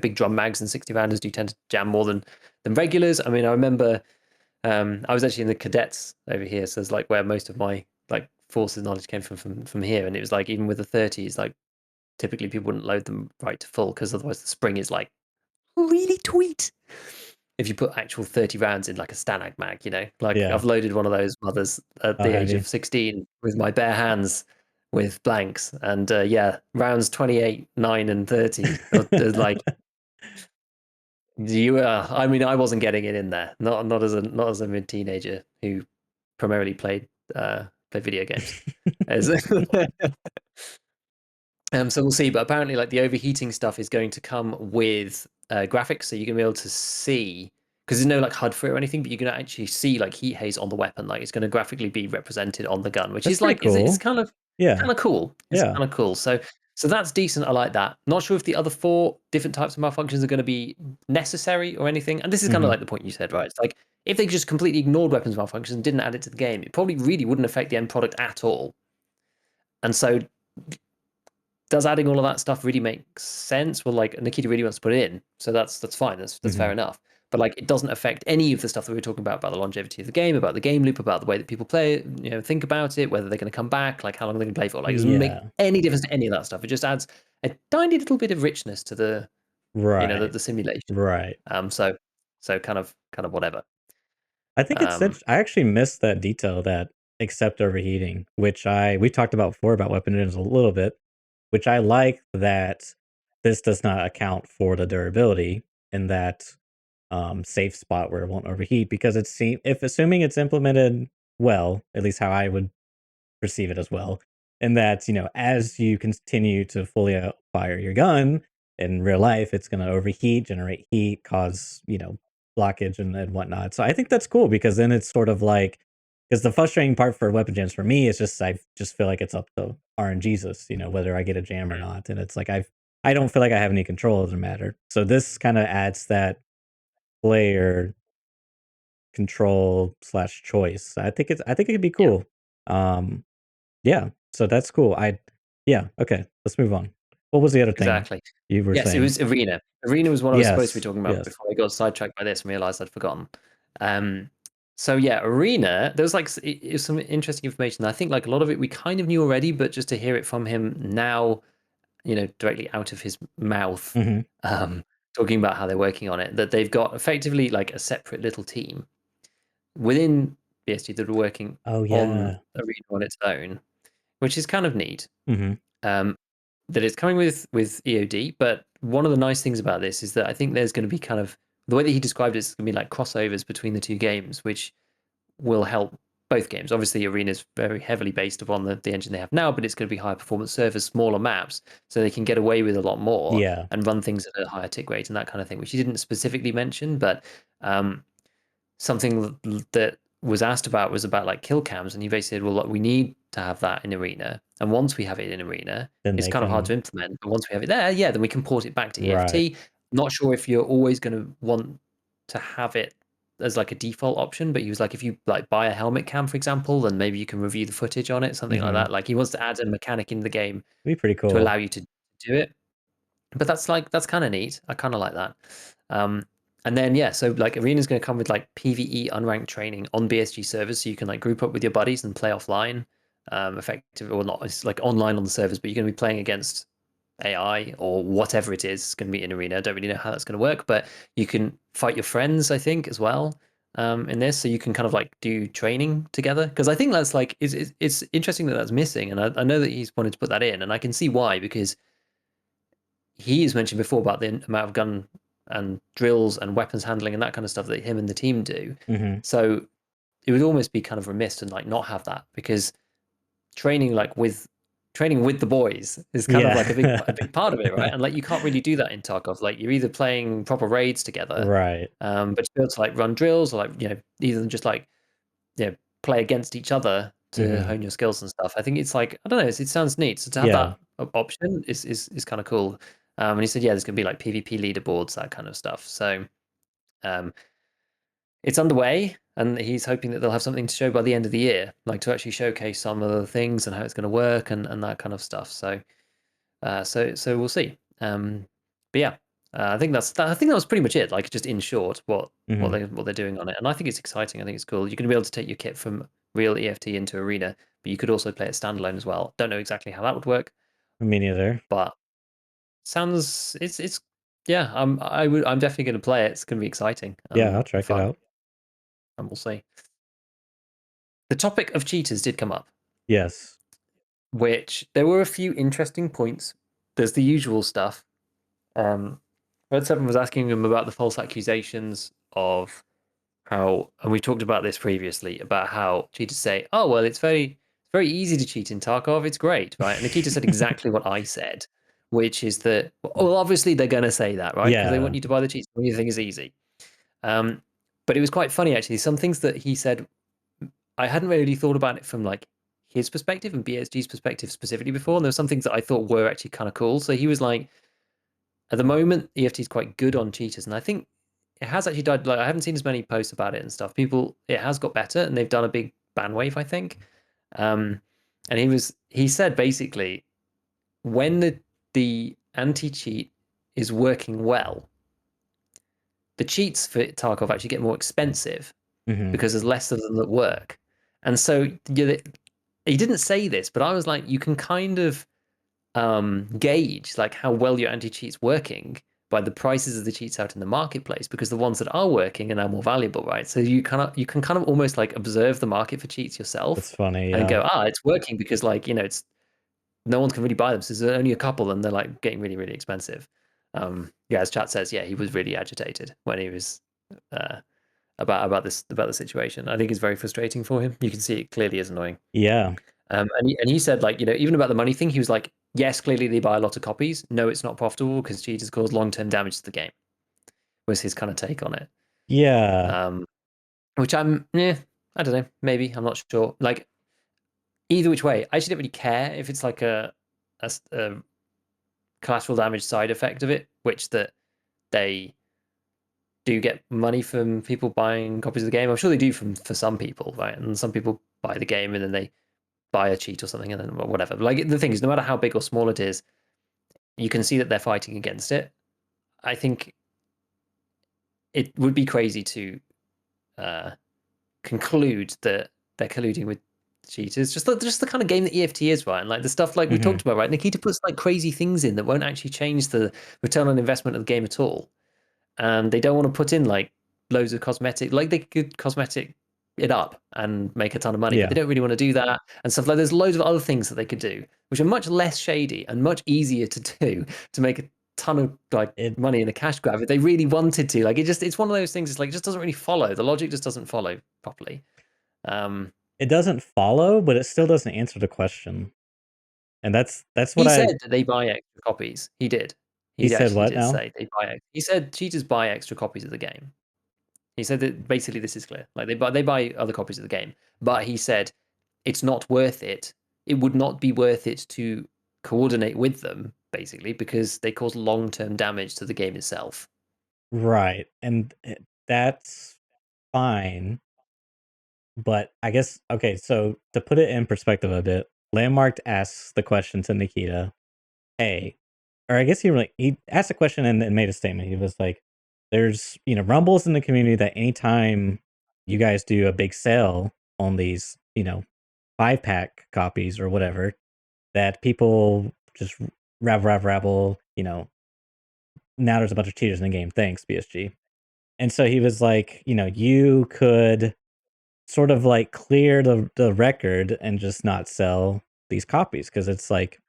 big drum mags and 60 rounders do tend to jam more than regulars. I mean, I remember I was actually in the cadets over here, so it's like where most of my like forces knowledge came from here, and it was like even with the 30s, like typically people wouldn't load them right to full because otherwise the spring is like really tweet. If you put actual 30 rounds in like a Stanag mag, like Yeah. I've loaded one of those mothers at Oh, the have age you? of 16 with my bare hands with blanks. And yeah, rounds 28, 9, and 30 are like, I mean, I wasn't getting it in there. Not as a mid teenager who primarily played video games. As so we'll see, but apparently, like the overheating stuff is going to come with graphics, so you're gonna be able to see because there's no like HUD for it or anything, but you're gonna actually see like heat haze on the weapon, like it's gonna graphically be represented on the gun, which That's is pretty like it's cool. kind of Yeah. kind of cool. It's Yeah. kind of cool. So that's decent. I like that. Not sure if the other four different types of malfunctions are going to be necessary or anything. And this is kind of Hmm. like the point you said, right? It's like if they just completely ignored weapons malfunctions and didn't add it to the game, it probably really wouldn't affect the end product at all. And so does adding all of that stuff really make sense? Well, like Nikita really wants to put it in, so that's fine. That's fair Hmm. enough. But like, it doesn't affect any of the stuff that we were talking about the longevity of the game, about the game loop, about the way that people play it, think about it, whether they're going to come back, like how long they're going to play for. Like, it doesn't make Yeah. any difference to any of that stuff. It just adds a tiny little bit of richness to the Right. the simulation. Right. So kind of whatever. I think it's Um, such I actually missed that detail that except overheating, which we talked about before about weapon engines a little bit, which I like that this does not account for the durability and that safe spot where it won't overheat because if assuming it's implemented well, at least how I would perceive it as well. And that, as you continue to fully fire your gun in real life, it's going to overheat, generate heat, cause, blockage and whatnot. So I think that's cool because then it's sort of like, because the frustrating part for weapon jams for me is just, I just feel like it's up to RNGesus, whether I get a jam or Mm. not. And it's like, I don't feel like I have any control as a matter. So this kind of adds that player control slash choice. I think it could be Yeah, cool. Um, yeah, so that's cool. Yeah, okay, let's move on. What was the other thing exactly. you were Yes, it saying? was Arena. Arena was what I was supposed to be Yes, talking about yes. before I got sidetracked by this and realized I'd forgotten. So yeah, Arena, there was like it was some interesting information. I think like a lot of it we kind of knew already, but just to hear it from him now, directly out of his mouth, Mhm. um, talking about how they're working on it, that they've got effectively like a separate little team within BSG that are working Oh, on yeah. Arena on its own, which is kind of neat. Mhm. Um, that it's coming with EOD, but one of the nice things about this is that I think there's going to be kind of the way that he described it is going to be like crossovers between the two games, which will help both games. Obviously, Arena is very heavily based upon the engine they have now, but it's going to be higher performance servers, smaller maps, so they can get away with a lot more Yeah. and run things at a higher tick rate and that kind of thing, which he didn't specifically mention, but um, something that was asked about was about like kill cams, and he basically said, "Well, look, we need to have that in Arena, and once we have it in Arena, Then it's they kind of hard can to implement. But once we have it there, yeah, then we can port it back to right. EFT. Not sure if you're always going to want to have it as like a default option, but he was like, if you like buy a helmet cam, for example, then maybe you can review the footage on it, something like Mhm. that. Like he wants to add a mechanic in the game Be pretty to cool. allow you to do it. But that's kind of neat. I kind of like that. Um, and then yeah, so like Arena's going to come with like PVE unranked training on BSG servers, so you can like group up with your buddies and play offline, effective or not. It's like online on the servers, but you're going to be playing against AI or whatever it is. It's going to be in Arena. I don't really know how that's going to work, but you can fight your friends, I think, as well. In this, so you can kind of like do training together, because I think that's like it's interesting that that's missing, and I know that he's wanted to put that in, and I can see why, because he's mentioned before about the amount of gun and drills and weapons handling and that kind of stuff that him and the team do. Mhm. So it would almost be kind of remiss to like not have that, because training like with training with the boys is kind of Yeah. like a big part of it, right? And like you can't really do that in Tarkov. Like you're either playing proper raids together, Right. but you're able to like run drills or like either just like play against each other to Mhm. hone your skills and stuff. I think it's like I don't know. It sounds neat. So to have Yeah. that option is kind of cool. And he said, yeah, there's gonna be like PvP leaderboards, that kind of stuff. So um, it's underway, and he's hoping that they'll have something to show by the end of the year, like to actually showcase some of the things and how it's going to work and that kind of stuff. So so we'll see. But yeah, I think that was pretty much it. Like just in short, Mhm. what they're doing on it, and I think it's exciting. I think it's cool. You're going to be able to take your kit from real EFT into Arena, but you could also play it standalone as well. Don't know exactly how that would work, Me neither. but sounds it's yeah. I'm definitely going to play it. It's going to be exciting Yeah, I'll and check it fun, out. and we'll see. The topic of cheaters did come up, Yes. which there were a few interesting points. There's the usual stuff. Red7 was asking him about the false accusations of how, and we talked about this previously, about how cheaters say, "Oh well, it's very easy to cheat in Tarkov. It's great, right?" And Nikita said exactly what I said, which is that, well, obviously they're going to say that, right? Because they want Yeah. you to buy the cheats when you think it's easy. Um, but it was quite funny actually. Some things that he said, I hadn't really thought about it from like his perspective and BSG's perspective specifically before. And there were some things that I thought were actually kind of cool. So he was like, at the moment, EFT is quite good on cheaters, and I think it has actually died. Like I haven't seen as many posts about it and stuff. It has got better, and they've done a big ban wave, I think. Um, and he said basically when the anti cheat is working well, the cheats for Tarkov actually get more expensive Mhm. because there's less of them that work. And so he didn't say this, but I was like, you can kind of gauge like how well your anti-cheat's working by the prices of the cheats out in the marketplace, because the ones that are working are now more valuable, right? So you can kind of almost like observe the market for cheats yourself That's funny, and yeah. go, it's working because like it's no one can really buy them, so there's only a couple and they're like getting really really expensive. Yeah, as chat says, yeah, he was really agitated when he was about the situation. I think it's very frustrating for him. You can see it clearly is annoying. Yeah. And he said, like, even about the money thing, he was like, yes, clearly they buy a lot of copies. No, it's not profitable because cheaters cause long-term damage to the game. Was his kind of take on it. Yeah. Which I don't know, maybe, I'm not sure. Like, either which way, I actually don't really care if it's like a collateral damage side effect of it, which that they do get money from people buying copies of the game. I'm sure they do for some people, right? And some people buy the game and then they buy a cheat or something and then whatever. But like, the thing is, no matter how big or small it is, you can see that they're fighting against it. I think it would be crazy to conclude that they're colluding with cheaters. Just the kind of game that EFT is, right? And like the stuff like we Hmm. talked about, right? Nikita puts like crazy things in that won't actually change the return on investment of the game at all. And they don't want to put in like loads of cosmetic, like they could cosmetic it up and make a ton of money, but they Yeah. don't really want to do that and stuff. Like there's loads of other things that they could do, which are much less shady and much easier to do to make a ton of like It money in a cash grab if they really wanted to. Like it's one of those things. It's like it just doesn't really follow. The logic just doesn't follow properly. Um, it doesn't follow, but it still doesn't answer the question. And that's what he I said that they buy extra copies. He did. he He said actually what did now? say they buy. He said cheaters buy extra copies of the game. He said that basically this is clear. Like they buy other copies of the game, but he said it's not worth it. It would not be worth it to coordinate with them basically because they cause long-term damage to the game itself. Right. And that's fine. But I guess okay, so to put it in perspective a bit, Landmarked asks the question to Nikita, "Hey," or I guess he asked a question and made a statement. He was like, "There's rumbles in the community that anytime you guys do a big sale on these 5 pack copies or whatever, that people just rabble. Now there's a bunch of cheaters in the game. Thanks, BSG." And so he was like, you could sort of like clear the record and just not sell these copies because it's like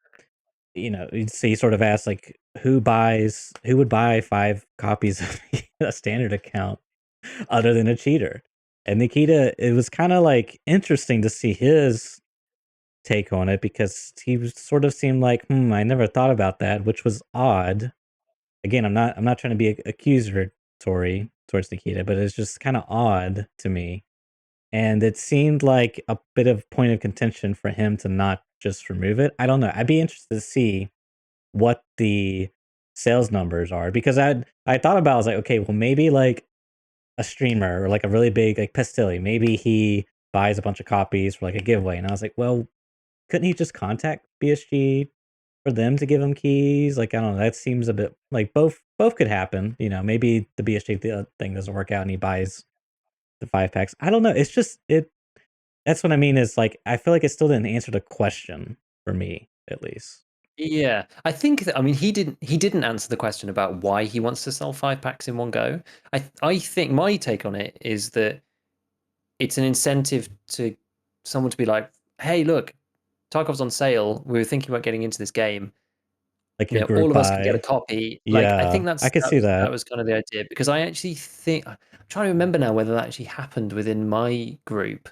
he sort of asked like who would buy 5 copies of a standard account other than a cheater. And Nikita, it was kind of like interesting to see his take on it because sort of seemed like I never thought about that, which was odd. Again, I'm not trying to be accusatory towards Nikita, but it's just kind of odd to me. And it seemed like a bit of point of contention for him to not just remove it. I don't know. I'd be interested to see what the sales numbers are because I thought about I was like, okay, well maybe like a streamer or like a really big like Pestilli, maybe he buys a bunch of copies for like a giveaway. And I was like, well, couldn't he just contact BSG for them to give him keys? Like, I don't know. That seems a bit like both could happen. Maybe the BSG thing doesn't work out and he buys the 5 packs. I don't know. It's just it. That's what I mean. Is like I feel like it still didn't answer the question for me, at least. Yeah, I think that, I mean he didn't answer the question about why he wants to sell 5 packs in one go. I think my take on it is that it's an incentive to someone to be like, hey, look, Tarkov's on sale. We were thinking about getting into this game. Like your All group of us can get a buy. copy. Like, I think Yeah, I could that see was that that. was kind of the idea because I actually think I'm trying to remember now whether that actually happened within my group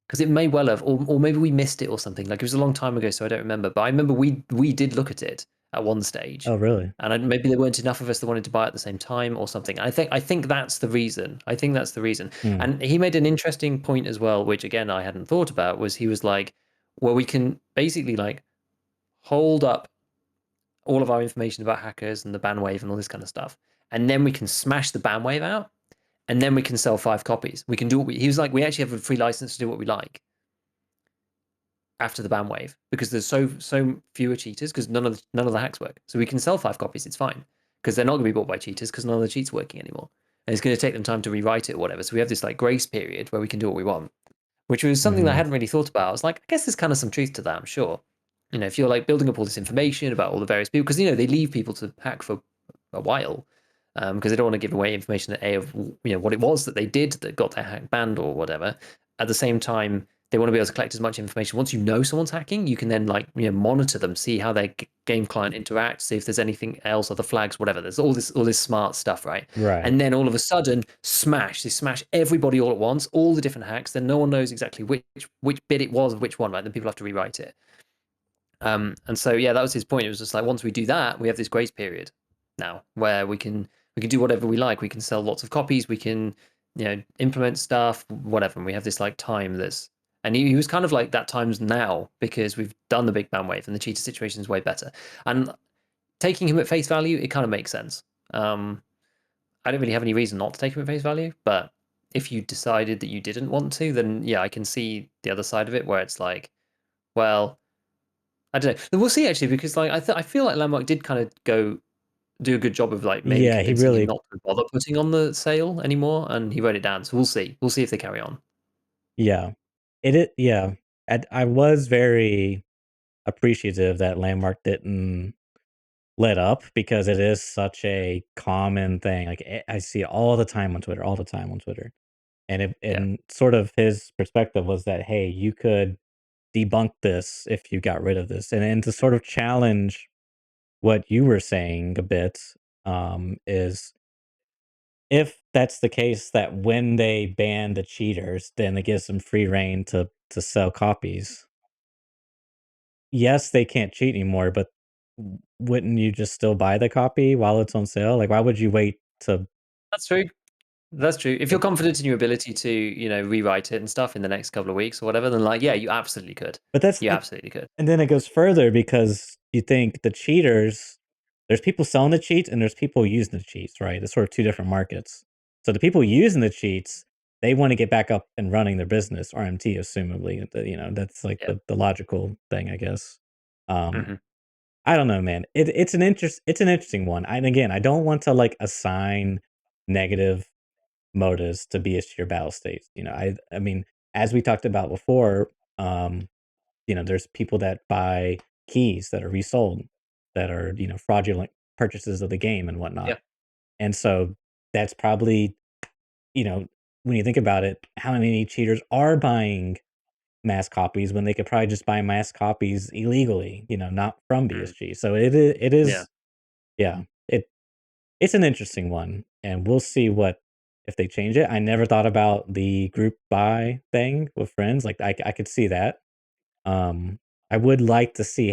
because it may well have, or maybe we missed it or something. Like it was a long time ago, so I don't remember. But I remember we did look at it at one stage, Oh, really? and maybe there weren't enough of us that wanted to buy it at the same time or something. I think that's the reason. I think that's the reason. Hmm. And he made an interesting point as well, which again I hadn't thought about. Was he was like, well, we can basically like hold up all of our information about hackers and the ban wave and all this kind of stuff, and then we can smash the ban wave out, and then we can sell 5 copies. We can do what he was like. We actually have a free license to do what we like after the ban wave because there's so fewer cheaters because none of the hacks work. So we can sell 5 copies. It's fine because they're not going to be bought by cheaters because none of the cheats working anymore. And it's going to take them time to rewrite it or whatever. So we have this like grace period where we can do what we want, which was something that I Hmm. hadn't really thought about. I was like, I guess there's kind of some truth to that. I'm sure. If you're like building up all this information about all the various people, because they leave people to hack for a while, because they don't want to give away information that of what it was that they did that got their hack banned or whatever. At the same time, they want to be able to collect as much information. Once you know someone's hacking, you can then like monitor them, see how their game client interacts, see if there's anything else, other flags, whatever. There's all this smart stuff, right? Right. And then all of a sudden, they smash everybody all at once, all the different hacks. Then no one knows exactly which bit it was of which one, right? Then people have to rewrite it. And so yeah, that was his point. It was just like, once we do that, we have this grace period now where we can do whatever we like. We can sell lots of copies. We can implement stuff, whatever. And we have this like time that's, and he was kind of like, that time's now because we've done the big ban wave and the cheater situation is way better. And taking him at face value, it kind of makes sense. I don't really have any reason not to take him at face value, but if you decided that you didn't want to, then yeah, I can see the other side of it where it's like, well, I don't know. We'll see actually, because like I feel like Landmark did kind of do a good job of like maybe Yeah, he convincing him really, not to bother putting on the sale anymore, and he wrote it down. So we'll see. We'll see if they carry on. yeah. Yeah. I was very appreciative that Landmark didn't let up because it is such a common thing. Like, I see it all the time on Twitter, all the time on Twitter. Yeah. And sort of his perspective was that, "Hey, you could debunk this if you got rid of this." And to sort of challenge what you were saying a bit, is if that's the case, that when they ban the cheaters, then it gives them free reign to sell copies. Yes, they can't cheat anymore, but wouldn't you just still buy the copy while it's on sale? Like, why would you wait to That's true. That's true. If you're like confident in your ability to, rewrite it and stuff in the next couple of weeks or whatever, then like, yeah, you absolutely could. but that's You like absolutely could. and then it goes further because you think the cheaters there's people selling the cheats and there's people using the cheats, right? It's sort of 2 different markets. So the people using the cheats, they wanna get back up and running their business, RMT assumably, that's like Yeah. the logical thing, I guess. Um, Hmm. I don't know, man. It's an interesting one. And again, I don't want to, like, assign negative motives to be a sheer battle states. I mean, as we talked about before, um, there's people that buy keys that are resold that are, fraudulent purchases of the game and whatnot. Yeah. And so that's probably, you know, when you think about it, how many cheaters are buying mass copies when they could probably just buy mass copies illegally, not from Mm. BSG. So it Yeah. is, yeah, it's an interesting one, and we'll see what if they change it. I never thought about the group buy thing with friends. Like I could see that. Um, I would like to see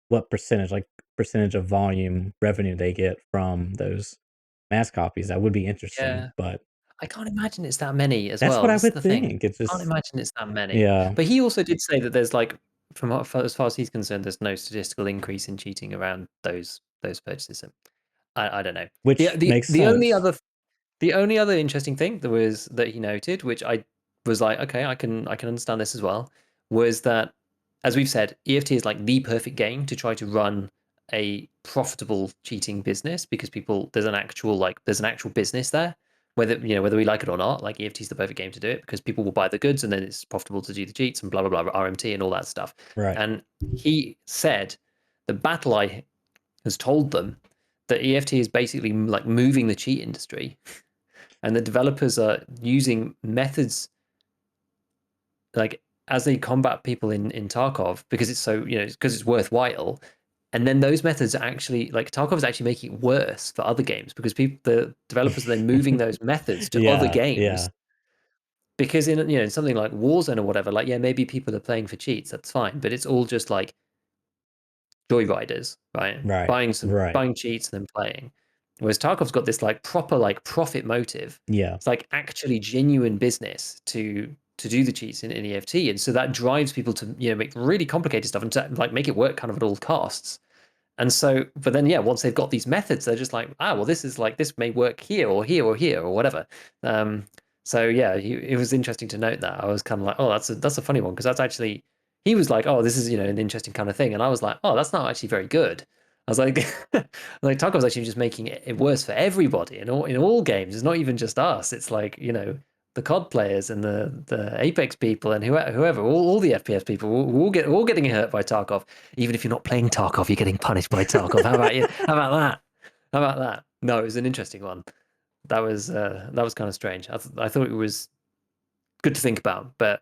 what percentage, like percentage of volume revenue they get from those mass copies. That would be interesting, Yeah. but I can't imagine it's that many as that's well. what I This is would the thing. think. It's I can't just, imagine it's that many. yeah, But he also did say that there's like, as far as he's concerned, there's no statistical increase in cheating around those purchases. So I don't know. The which the makes the only sense. other the only other interesting thing that he noted, which I was like, okay, I can understand this as well, was that, as we've said, EFT is like the perfect game to try to run a profitable cheating business because there's an actual business there. Whether we like it or not, like EFT is the perfect game to do it because people will buy the goods and then it's profitable to do the cheats and blah blah blah RMT and all that stuff. Right. And he said the battle I has told them that EFT is basically like moving the cheat industry and the developers are using methods like as they combat people in Tarkov because it's so because it's worthwhile. And then those methods are actually like Tarkov is actually making it worse for other games because the developers are then moving those methods to other Yeah, games yeah, because in something like Warzone or whatever, like yeah, maybe people are playing for cheats, that's fine, but it's all just like joyriders, right? right, right. Buying cheats and then playing. Whereas Tarkov's got this like proper like profit motive. Yeah, It's like actually genuine business to do the cheats in EFT, and so that drives people to make really complicated stuff and to like make it work kind of at all costs. And so, but then, yeah, once they've got these methods, they're just like, well, this is like, this may work here or here or here or whatever. Um, so yeah, it was interesting to note that. I was kind of like, oh, that's a funny one because that's actually, he was like, oh, this is, an interesting kind of thing. And I was like, oh, that's not actually very good. I was like, like Tarkov's actually just making it worse for everybody in all games. It's not even just us. It's like, the COD players and the Apex people and whoever, all the FPS people, we're all getting hurt by Tarkov. Even if you're not playing Tarkov, you're getting punished by Tarkov. How about you? How about that? How about that? No, it was an interesting one. That was kind of strange. I thought it was good to think about, but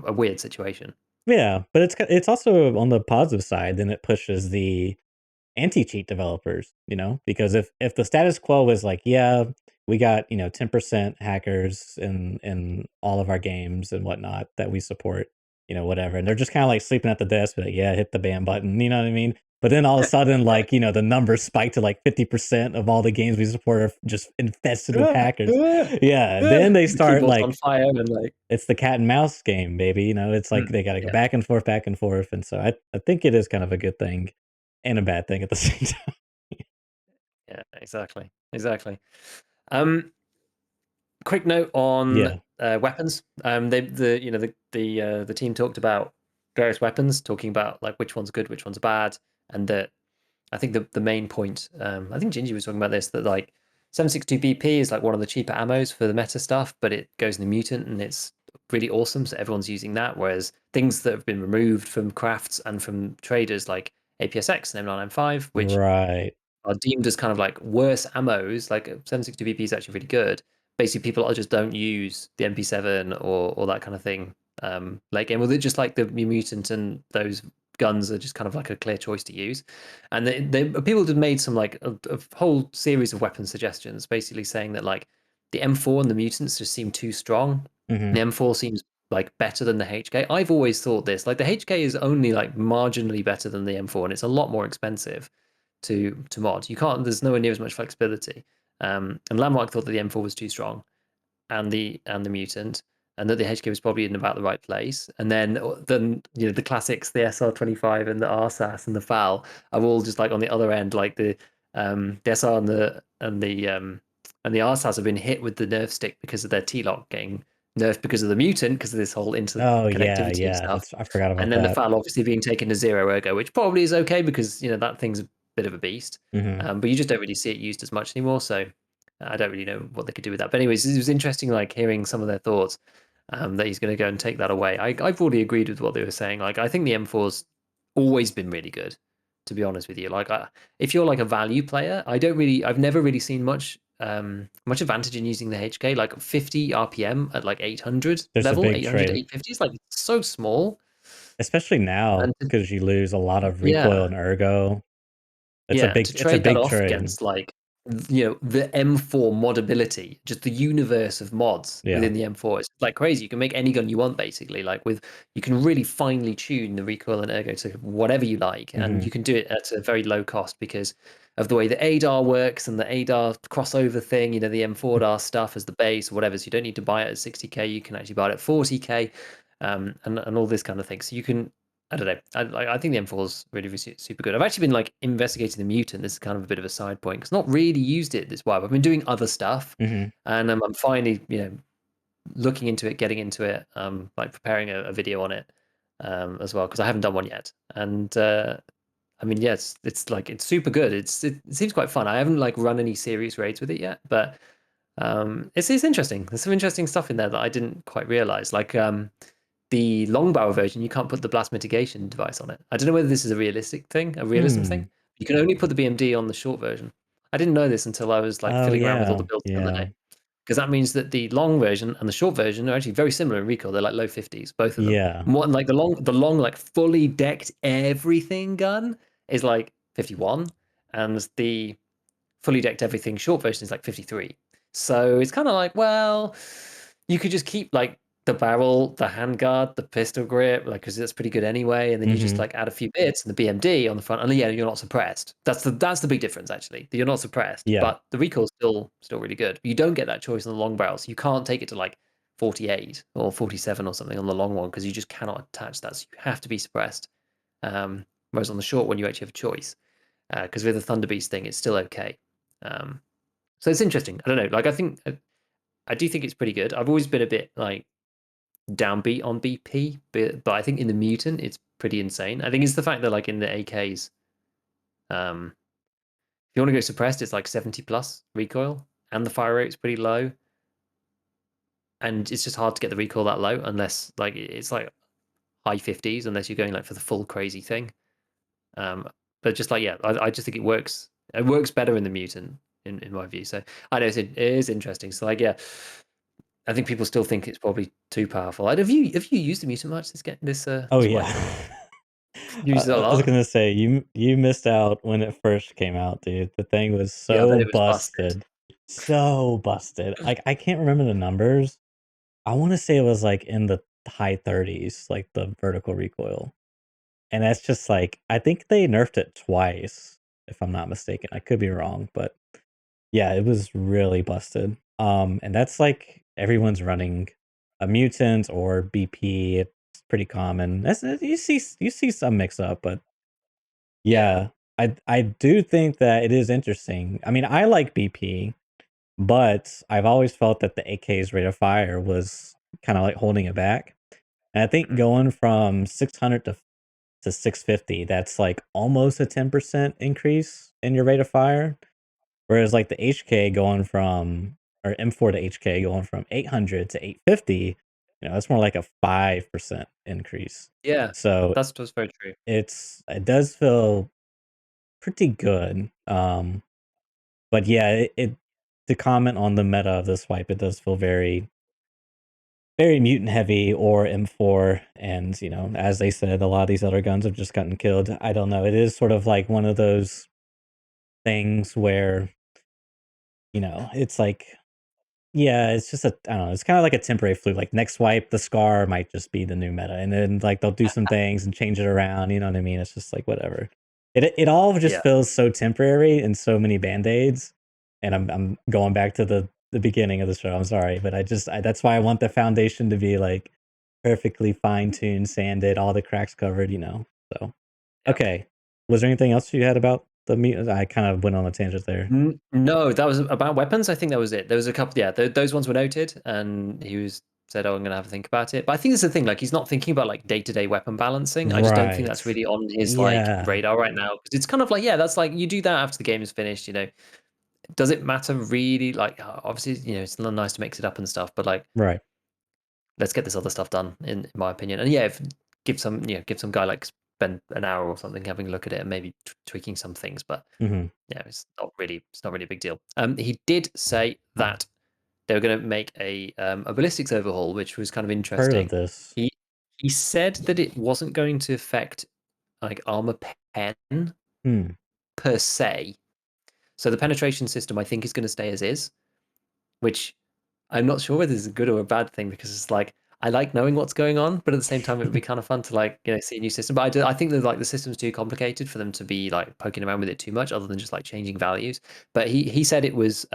a weird situation. Yeah, but it's also on the positive side, then it pushes the anti-cheat developers, because if the status quo was like, yeah, we got, 10% hackers in all of our games and whatnot that we support, whatever. And they're just kind of like sleeping at the desk, be like, yeah, hit the ban button, you know what I mean? But then all of a sudden, Yeah. like, the numbers spike to like 50% of all the games we support are just infested with hackers. Yeah. Then they The start keyboard's on like fire and like it's the cat and mouse game, baby, it's like mm, they gotta go yeah, back and forth, and so I think it is kind of a good thing and a bad thing at the same time. yeah, exactly, exactly. Um, quick note on Yeah, weapons. The team talked about various weapons, talking about like which one's good, which one's bad, and that I think the main point, I think Gingy was talking about this, that like 762 BP is like one of the cheaper ammos for the meta stuff, but it goes in the mutant and it's really awesome. So everyone's using that. Whereas things that have been removed from crafts and from traders like APSX and M995, which right. are deemed as kind of like worse ammos, like 762 BP is actually really good. Basically, people are just don't use the MP7 or that kind of thing late game. Well, just like the mutant and those guns are just kind of like a clear choice to use. And people have made some like a whole series of weapon suggestions, basically saying that like the M4 and the mutants just seem too strong. Mhm. The M4 seems like better than the HK. I've always thought this. Like the HK is only like marginally better than the M4, and it's a lot more expensive to mod. You can't. There's nowhere near as much flexibility. And Landmark thought that the M4 was too strong, and the mutant, and that the HK was probably in about the right place. And then the classics, the SR25 and the RSAS and the FAL are all just like on the other end, like the SR and the RSAS have been hit with the nerf stick because of their T-lock getting nerfed because of the mutant, because of this whole Oh, yeah, interconnectivity yeah, stuff. that's I forgot And about then the that. FAL obviously being taken to zero ergo, which probably is okay because that thing's a bit of a beast. Mhm. But you just don't really see it used as much anymore. So I don't really know what they could do with that. But anyways, it was interesting, like hearing some of their thoughts. That he's going to go and take that away. I've already agreed with what they were saying. Like I think the M4's always been really good, to be honest with you. Like if you're like a value player, I've never really seen much advantage in using the HK. Like 50 RPM at like 800 There's a level, big 800, trade, 850 is like so small. especially now And because you lose a lot of recoil yeah, and ergo. yeah, to It's a trade that big off trade. against like the M4 modability, just the universe of mods Yeah. within the M4 is like crazy. You can make any gun you want basically. Like you can really finely tune the recoil and ergo to whatever you like, and Mhm. you can do it at a very low cost because of the way the ADAR works and the ADAR crossover thing. The M4DAR stuff as the base or whatever. So you don't need to buy it at 60k. You can actually buy it at 40k, and all this kind of thing. So you can I don't know. I think the M4 is really, really super good. I've actually been like investigating the mutant. This is kind of a bit of a side point because not really used it this while. I've been doing other stuff, Mhm. and I'm finally looking into it, getting into it, like preparing a video on it as well because I haven't done one yet. And I mean, yes, it's like it's super good. It seems quite fun. I haven't like run any serious raids with it yet, but it's interesting. There's some interesting stuff in there that I didn't quite realize. Like the long barrel version, you can't put the blast mitigation device on it. I don't know whether this is a realistic thing, a realism thing. Hmm. You can only put the BMD on the short version. I didn't know this until I was like Oh, fiddling around with all the yeah, builds the other yeah, day. Because that means that the long version and the short version are actually very similar in recoil. They're like low 50s, both of them. yeah. More like the long like fully decked everything gun is like 51, and the fully decked everything short version is like 53. So it's kind of like, well, you could just keep like the barrel, the handguard, the pistol grip, like because that's pretty good anyway, and then you just Mhm. like add a few bits and the BMD on the front, and yeah, you're not suppressed. That's the big difference actually. You're not suppressed, Yeah. but the recoil's still really good. You don't get that choice on the long barrels. You can't take it to like 48 or 47 or something on the long one because you just cannot attach that. So you have to be suppressed. Whereas on the short one, you actually have a choice because with the Thunder Beast thing, it's still okay. Um, so it's interesting. I don't know. Like I do think it's pretty good. I've always been a bit like downbeat on BP, but I think in the mutant it's pretty insane. I think it's the fact that like in the AKs, if you want to go suppressed, it's like 70 plus recoil, and the fire rate's pretty low, and it's just hard to get the recoil that low unless like it's like high 50s unless you're going like for the full crazy thing. Um, but just like yeah, I just think it works. It works better in the mutant in my view. So I know it is interesting. So like yeah, I think people still think it's probably too powerful. Have you used the mutant much Oh this yeah. wipe? Used it a I was lot. gonna say you missed out when it first came out, dude. The thing was Yeah, I bet so it was busted. busted, so busted. Like I can't remember the numbers. I want to say it was like in the high 30s, like the vertical recoil, and that's just like I think they nerfed it twice, if I'm not mistaken. I could be wrong, but yeah, it was really busted. And that's like everyone's running a mutant or BP. It's pretty common. That's you see some mix up, but Yeah. yeah, I do think that it is interesting. I mean, I like BP, but I've always felt that the AK's rate of fire was kind of like holding it back. And I think Mhm. going from 600 to 650, that's like almost a 10% increase in your rate of fire. Whereas like the HK going from or M4 to HK going from 800 to 850, that's more like a 5% increase. Yeah, So that's very true. it does feel pretty good. But yeah, it to comment on the meta of this wipe, it does feel very, very mutant heavy or M4. And, as they said, a lot of these other guns have just gotten killed. I don't know. It is sort of like one of those things where, it's like, yeah, it's just I don't know, it's kinda like a temporary fluke, like, next wipe, the Scar might just be the new meta, and then, like, they'll do some things and change it around, you know what I mean? It's just like, whatever. It all just Yeah, feels so temporary and so many Band-Aids, and I'm going back to the beginning of the show, I'm sorry, but that's why I want the foundation to be, like, perfectly fine-tuned, sanded, all the cracks covered, so yeah. okay. Was there anything else you had about the meat? I kind of went on a tangent there. No, that was about weapons. I think that was it. There was a couple. Yeah, those ones were noted, and he was said, "Oh, I'm going to have a think about it." But I think that's the thing. Like, he's not thinking about like day-to-day weapon balancing. I just don't think that's Right. really on his like Yeah. radar right now because it's kind of like, yeah, that's like you do that after the game is finished. Does it matter really? Like, obviously, it's nice to mix it up and stuff, but like, Right. let's get this other stuff done, in my opinion. And yeah, give some guy like spend an hour or something having a look at it and maybe tweaking some things, but Mhm. yeah, it's not really a big deal. He did say that they were going to make a ballistics overhaul, which was kind of Heard of interesting. this. He he said that it wasn't going to affect like armor pen Hmm. per se. So the penetration system, I think, is going to stay as is, which I'm not sure whether it's a good or a bad thing because it's like I like knowing what's going on, but at the same time, it would be kind of fun to like see a new system. But I think that like the system's too complicated for them to be like poking around with it too much, other than just like changing values. But he said it was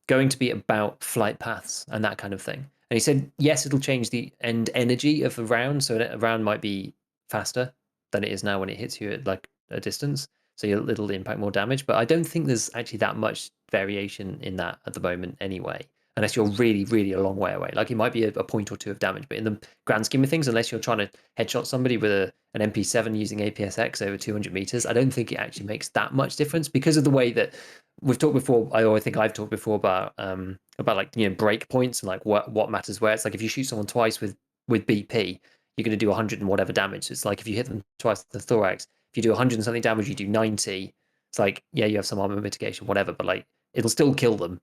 going to be about flight paths and that kind of thing. And he said, yes, it'll change the end energy of a round. So a round might be faster than it is now when it hits you at like a distance. So it'll impact more damage. But I don't think there's actually that much variation in that at the moment anyway, unless you're really, really a long way away. Like it might be a point or two of damage. But in the grand scheme of things, unless you're trying to headshot somebody with an MP7 using APSX over 200 meters, I don't think it actually makes that much difference because of the way that we've talked before. I think I've talked before about like break points and like what matters where. It's like if you shoot someone twice with BP, you're going to do 100 and whatever damage. It's like if you hit them twice with the thorax, if you do 100 and something damage, you do 90. It's like, yeah, you have some armor mitigation, whatever, but like it'll still kill them.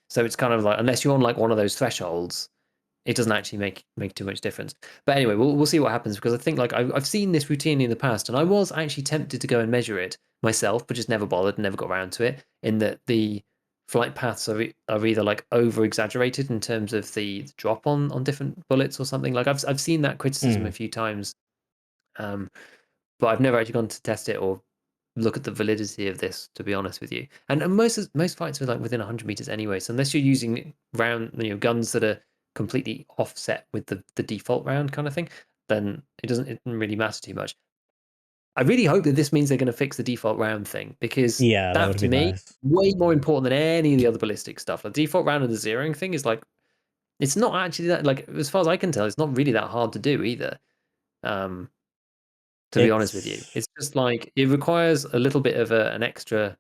So it's kind of like unless you're on like one of those thresholds, it doesn't actually make too much difference. But anyway, we'll see what happens because I think like I've seen this routinely in the past, and I was actually tempted to go and measure it myself, but just never bothered and never got around to it. In that the flight paths are either like over exaggerated in terms of the drop on different bullets or something. Like I've seen that criticism a Hmm. few times, um, but I've never actually gone to test it or look at the validity of this, to be honest with you. And most fights are like within 100 meters anyway. So unless you're using round, guns that are completely offset with the default round kind of thing, then it doesn't really matter too much. I really hope that this means they're going to fix the default round thing because Yeah, that that would to be me nice. way more important than any of the other ballistic stuff. The default round and the zeroing thing is like it's not actually that like as far as I can tell, it's not really that hard to do either. Um, to be honest with you. It's It's just like it requires a little bit of an extra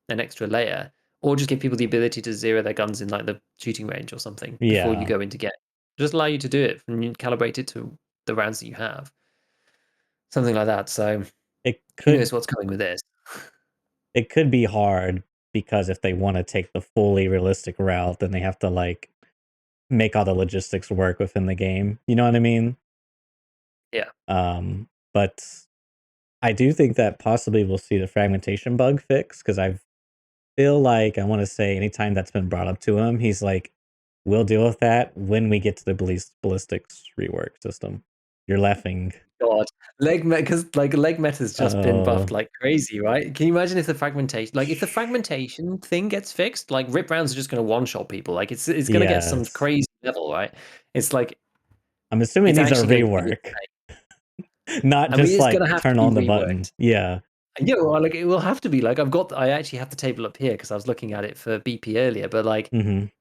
layer, or just give people the ability to zero their guns in like the shooting range or something before you yeah, go in to get. Just allow you to do it and you calibrate it to the rounds that you have, something like that. So it who could knows what's coming with this? it could be hard, because if they want to take the fully realistic route, then they have to like make all the logistics work within the game. You know what I mean? Yeah. But I do think that possibly we'll see the fragmentation bug fix because I feel like I want to say anytime that's been brought up to him, he's like, "We'll deal with that when we get to the ballistics rework system." You're laughing. God, because like leg meta's just been buffed Oh, like crazy, right? Can you imagine if the fragmentation, like if the fragmentation thing gets fixed, like rip rounds are just going to one shot people. Like it's going to get some yes. crazy level, right? It's like I'm assuming it it's needs a actually going to be rework, insane. not I mean, just it's like going to have to turn be on the button. reworked. Yeah. Yeah, well, like it will have to be. Like I actually have the table up here because I was looking at it for BP earlier, but like Mhm.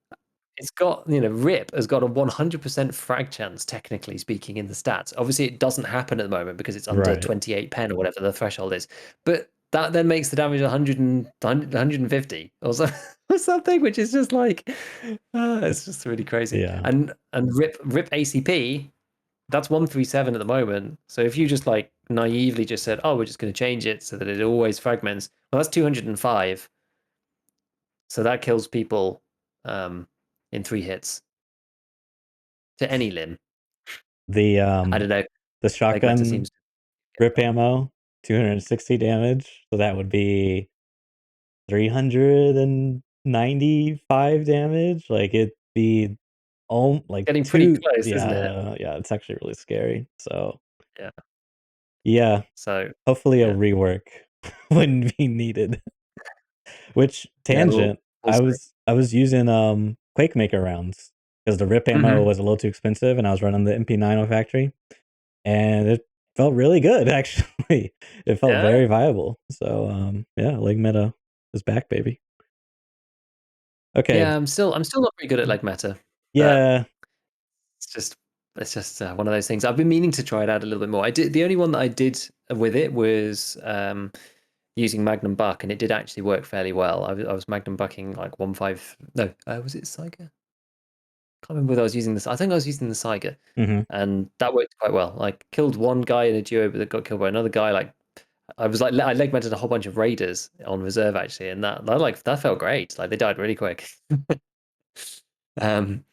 it's got, Rip has got a 100% frag chance, technically speaking, in the stats. Obviously, it doesn't happen at the moment because it's under Right. 28 pen or whatever the threshold is. But that then makes the damage 150 or, so, or something, which is just like, it's just really crazy. Yeah. And Rip ACP, that's 137 at the moment. So if you just like naively just said, oh, we're just going to change it so that it always fragments, well, that's 205. So that kills people in 3 hits to any limb. The I don't know. the Like Meta shotgun seems to get rip that. ammo, 260 damage. So that would be 395 damage. Like it'd be like Getting pretty two. close, isn't it? Yeah, yeah, it's actually really scary. So Yeah. yeah, So hopefully a yeah, rework wouldn't be needed. Which yeah, tangent, we'll see. I was using Quake Maker rounds because the rip ammo Mhm. was a little too expensive and I was running the MP9 factory. And it felt really good, actually. It felt Yeah. very viable. So, yeah, Leg Meta is back, baby. Okay. Yeah, I'm still not very good at like Meta, but Yeah. it's just one of those things. I've been meaning to try it out a little bit more. I did the only one that I did with it was using Magnum Buck, and it did actually work fairly well. I was Magnum Bucking like 1.5. No, was it Saiga? Can't remember whether I was using this. I think I was using the Saiga, Mhm. and that worked quite well. Like killed one guy in a duo, but that got killed by another guy. Like I was like I leg mented a whole bunch of raiders on reserve actually, and that felt great. Like they died really quick. um.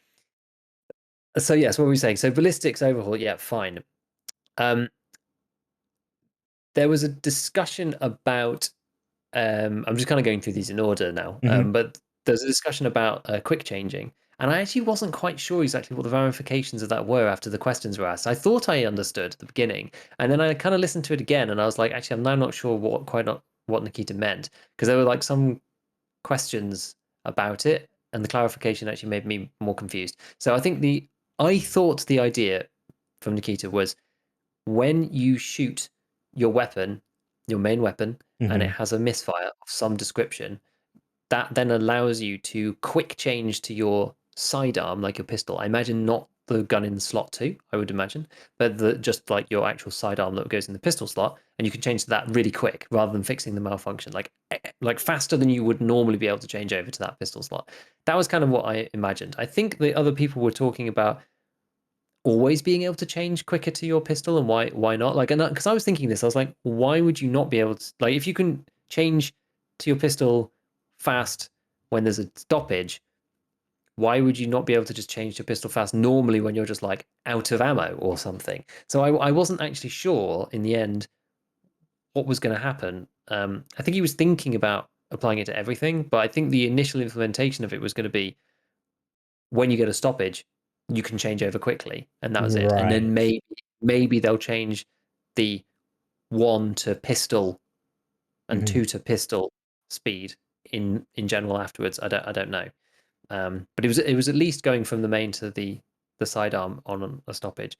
So yes, what were we saying? So ballistics overhaul, yeah, fine. Um. There was a discussion about. I'm just kind of going through these in order now. Mhm. But there's a discussion about quick changing, and I actually wasn't quite sure exactly what the ramifications of that were after the questions were asked. I thought I understood at the beginning, and then I kind of listened to it again, and I was like, actually, I'm now not sure what Nikita meant because there were like some questions about it, and the clarification actually made me more confused. So I thought the idea from Nikita was when you shoot your weapon, your main weapon, and it Mhm. has a misfire of some description, that then allows you to quick change to your sidearm, like your pistol. I imagine not the gun in the slot too, I would imagine, but just like your actual sidearm that goes in the pistol slot, and you can change to that really quick rather than fixing the malfunction, like faster than you would normally be able to change over to that pistol slot. That was kind of what I imagined. I think the other people were talking about always being able to change quicker to your pistol, and why not? Like, and because I was thinking this, I was like, why would you not be able to, like, if you can change to your pistol fast when there's a stoppage, why would you not be able to just change to pistol fast normally when you're just like out of ammo or something? So I wasn't actually sure in the end what was going to happen. I think he was thinking about applying it to everything, but I think the initial implementation of it was going to be when you get a stoppage, you can change over quickly, and that was it. And then Right. maybe they'll change the 1 to pistol and Mhm. 2 to pistol speed in general afterwards. I don't know. But it was at least going from the main to the sidearm on a stoppage.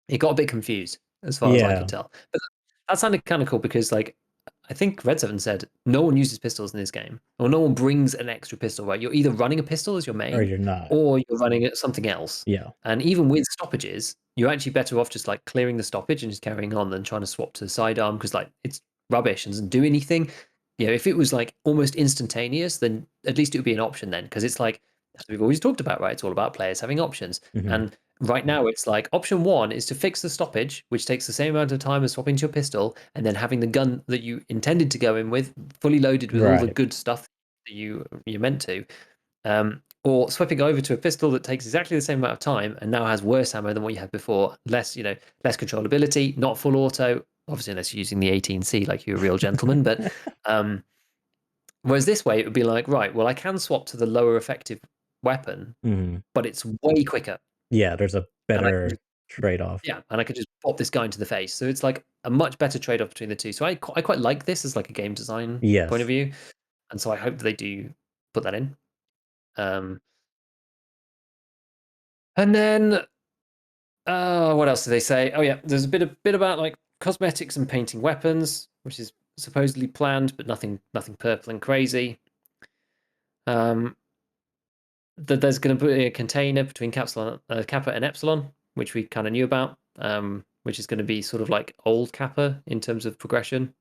It got a bit confused as far as I could Yeah. tell. But that sounded kind of cool because like I think Red7 said no one uses pistols in this game, or no one brings an extra pistol, right? You're either running a pistol as your Or main, you're not. or you're running something else. Yeah. And even with stoppages, you're actually better off just like clearing the stoppage and just carrying on than trying to swap to the sidearm because like it's rubbish and doesn't do anything. If it was like almost instantaneous, then at least it would be an option then because it's like as we've always talked about, right? It's all about players having options. Mhm. And right now, it's like option 1 is to fix the stoppage, which takes the same amount of time as swapping to your pistol, and then having the gun that you intended to go in with fully loaded with all the Right. good stuff you're meant to, or swapping over to a pistol that takes exactly the same amount of time and now has worse ammo than what you had before, less less controllability, not full auto, obviously unless you're using the 18C like you're a real gentleman, but um, whereas this way it would be like, right, well I can swap to the lower effective weapon, Mhm. but it's way quicker, Yeah, there's a and I can better just trade-off. yeah, and I could just pop this guy into the face. So it's like a much better trade off between the two. So I quite like this as like a game design point of Yes. view, and so I hope they do put that in. Um, and then what else do they say? Oh yeah, there's a bit about like cosmetics and painting weapons, which is supposedly planned, but nothing purple and crazy. Um, that there's going to be a container between Kappa and Epsilon, which we kind of knew about, which is going to be sort of like old Kappa in terms of progression,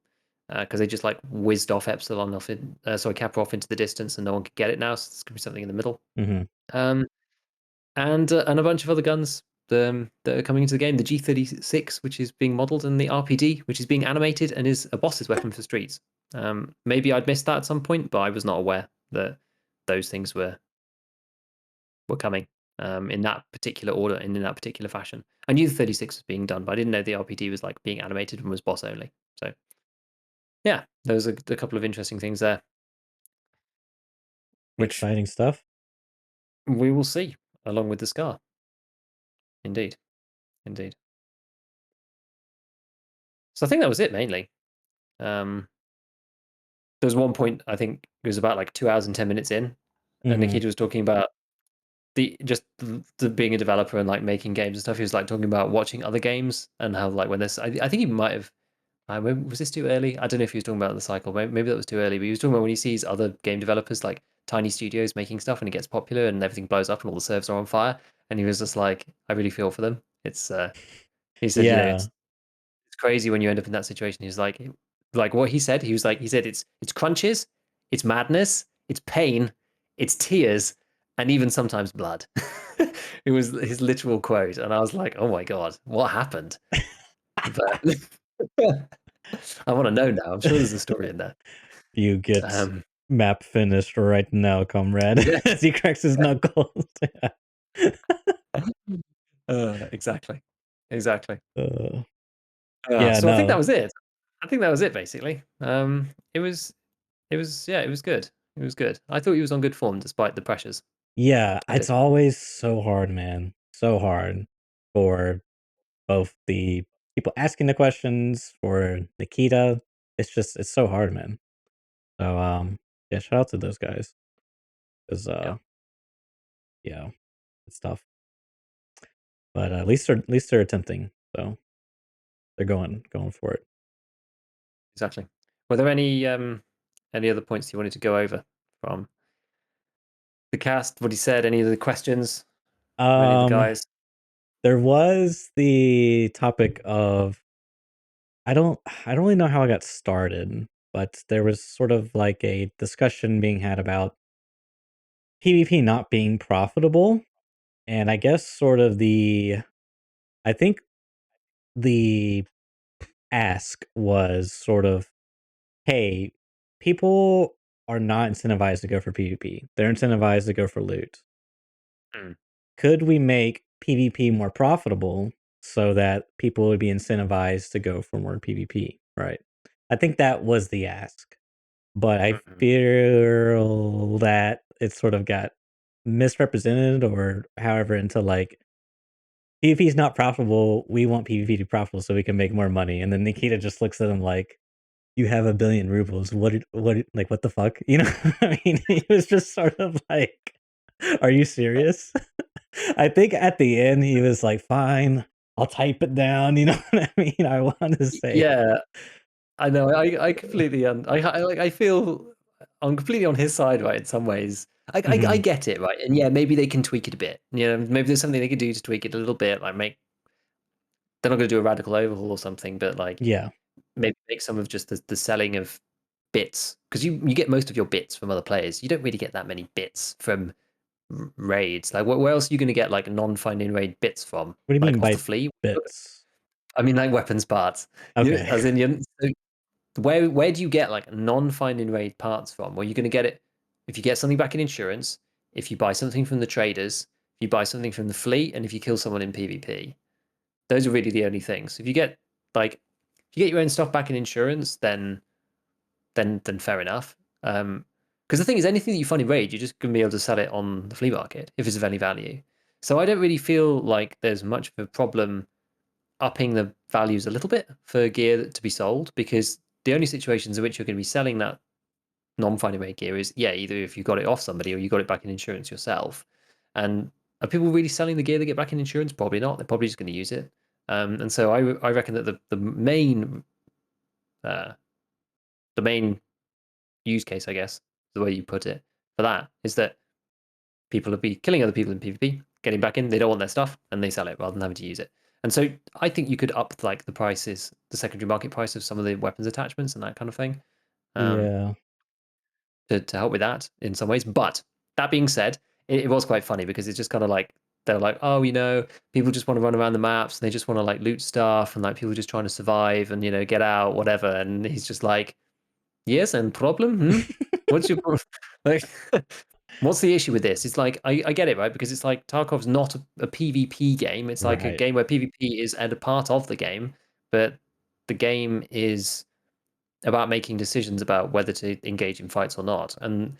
because they just like whizzed off Epsilon off in, sorry, Kappa off into the distance, and no one could get it now. So there's going to be something in the middle. Mhm. Um, and a bunch of other guns that are coming into the game. The G36, which is being modeled, and the RPD, which is being animated and is a boss's weapon for streets. Maybe I'd missed that at some point, but I was not aware that those things were coming in that particular order and in that particular fashion. I knew the 36 was being done, but I didn't know the RPD was like being animated and was boss only. So yeah, there was a couple of interesting things there, which Exciting stuff. we will see along with the scar. Indeed, indeed. So I think that was it mainly. Um, there was one point I think it was about like 2 hours and 10 minutes in, and Mhm. Nikita was talking about the being a developer and like making games and stuff. He was like talking about watching other games and how like when this, I think he might have. Was this too early? I don't know if he was talking about the cycle. Maybe that was too early. But he was talking about when he sees other game developers like tiny studios making stuff and it gets popular and everything blows up and all the servers are on fire. And he was just like, I really feel for them. It's he said, Yeah. it's crazy when you end up in that situation. He's like what he said. He said it's crunches, it's madness, it's pain, it's tears, and even sometimes blood. It was his literal quote, and I was like, oh my god, what happened? But I want to know now. I'm sure there's a story in there. You get Um, map finished right now, comrade, yes, as he cracks his knuckles. Yeah. exactly, exactly. Uh, yeah, So I think that no. was it. I think that was it basically. Yeah, it was good. It was good. I thought he was on good form despite the pressures. Yeah, I it's did. always so hard, man. So hard for both the people asking the questions, for Nikita. It's so hard, man. So, yeah, shout out to those guys 'cause, Yeah, yeah, it's tough. But at least they're attempting, so they're going for it. exactly. Were there any other points you wanted to go over from the cast? What he said? Any of the questions from any of the Um, guys? there was the topic of I don't really know how I got started, but there was sort of like a discussion being had about PvP not being profitable, and I guess sort of I think the ask was sort of, "Hey, people are not incentivized to go for PvP. They're incentivized to go for loot. Mm, Could we make PvP more profitable so that people would be incentivized to go for more PvP?" Right? I think that was the ask, but I mm. feel that it sort of got misrepresented or however into like PvP is not profitable. We want PvP to be profitable so we can make more money. And then Nikita just looks at him like, "You have 1 billion rubles. Like, what the fuck?" You know? I mean, he was just sort of like, "Are you serious?" I think at the end he was like, "Fine, I'll type it down." You know what I mean? I want to say, Yeah, I know. I completely like. I feel I'm completely on his side, right? In some ways, I mhm, get it, right? And yeah, maybe they can tweak it a bit. You know, maybe there's something they could do to tweak it a little bit. Like make they're not going to do a radical overhaul or something, but like yeah. maybe make some of just the selling of bits, because you get most of your bits from other players. You don't really get that many bits from raids. Like where else are you going to get like non-finding raid bits from? What do you Like mean off the by flea? bits? I mean like weapons parts. You Okay. as in you so where do you get like non-finding raid parts from? Well, you're going to get it. if you get something back in insurance, if you buy something from the traders, if you buy something from the fleet, and if you kill someone in PvP. Those are really the only things. If you get like if you get your own stuff back in insurance, then fair enough. Because the thing is, anything that you find in Raid, you're just gonna be able to sell it on the flea market if it's of any value. So I don't really feel like there's much of a problem upping the values a little bit for gear to be sold, because the only situations in which you're going to be selling that non-finding rate gear is, yeah, either if you got it off somebody or you got it back in insurance yourself. And are people really selling the gear they get back in insurance? Probably not. They're probably just going to use it. And so I reckon that uh, the main use case, I guess, the way you put it, for that is that people will be killing other people in PvP, getting back in, they don't want their stuff, and they sell it rather than having to use it. And so I think you could up like the prices, the secondary market price of some of the weapons attachments and that kind of thing, um, Yeah. to help with that in some ways. But that being said, it was quite funny because it's just kind of like they're like, oh, people just want to run around the maps and they just want to like loot stuff, and like people just trying to survive and get out, whatever. And he's just like, yes, and problem? What's your like? What's the issue with this? It's like I get it, right? Because it's like Tarkov's not a PvP game. It's like a Right. game where PvP is a part of the game, but the game is about making decisions about whether to engage in fights or not. And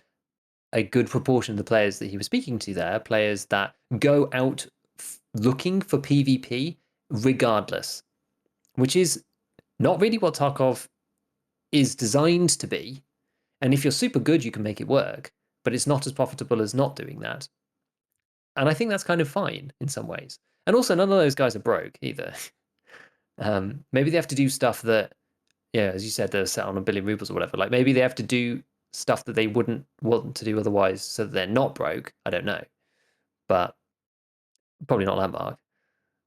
a good proportion of the players that he was speaking to there, players that go out looking for PvP regardless, which is not really what Tarkov is designed to be. And if you're super good, you can make it work, but it's not as profitable as not doing that. And I think that's kind of fine in some ways. And also, none of those guys are broke either. Maybe they have to do stuff that, yeah, as you said, they're set on 1 billion rubles or whatever. Like maybe they have to do stuff that they wouldn't want to do otherwise, so that they're not broke. I don't know, but probably not that mark.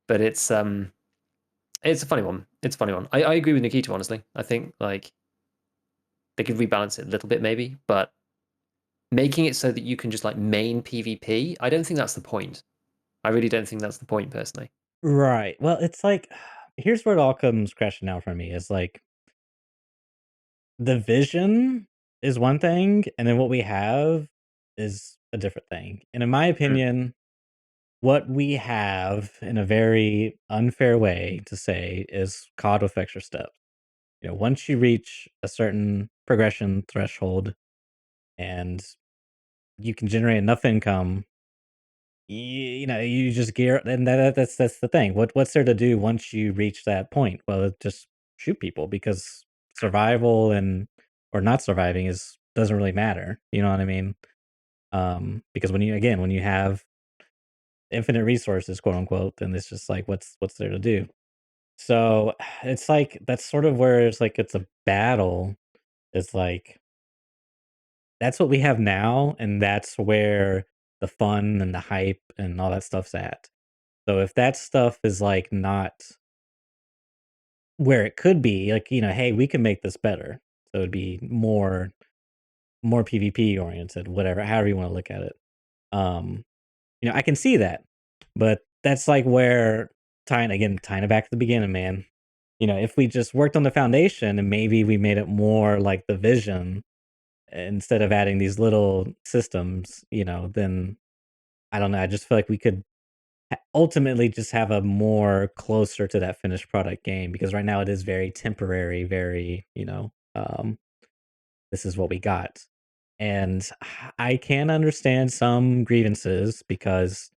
But it's a funny one. It's a funny one. I agree with Nikita, honestly. I think like they could rebalance it a little bit maybe, but making it so that you can just like main PvP, I don't think that's the point. I really don't think that's the point personally. Right. Well, it's like here's where it all comes crashing down for me is like the vision is one thing, and then what we have is a different thing. And in my Mm, opinion, what we have in a very unfair way to say is cause to effect your steps. Once you reach a certain progression threshold and you can generate enough income, you just gear and that's the thing. What's there to do once you reach that point? Well, just shoot people because survival and or not surviving is doesn't really matter. You know what I mean? Because when you have infinite resources, quote unquote, then it's just like what's there to do? So it's like that's sort of where it's like it's a battle. It's like that's what we have now, and that's where the fun and the hype and all that stuff's at. So if that stuff is like not where it could be, like, hey, we can make this better. So it'd be more PvP oriented, whatever, however you want to look at it. Um, I can see that. But that's like where tying it back to the beginning, man. If we just worked on the foundation and maybe we made it more like the vision instead of adding these little systems, then I don't know. I just feel like we could ultimately just have a more closer to that finished product game because right now it is very temporary, very, this is what we got. And I can understand some grievances because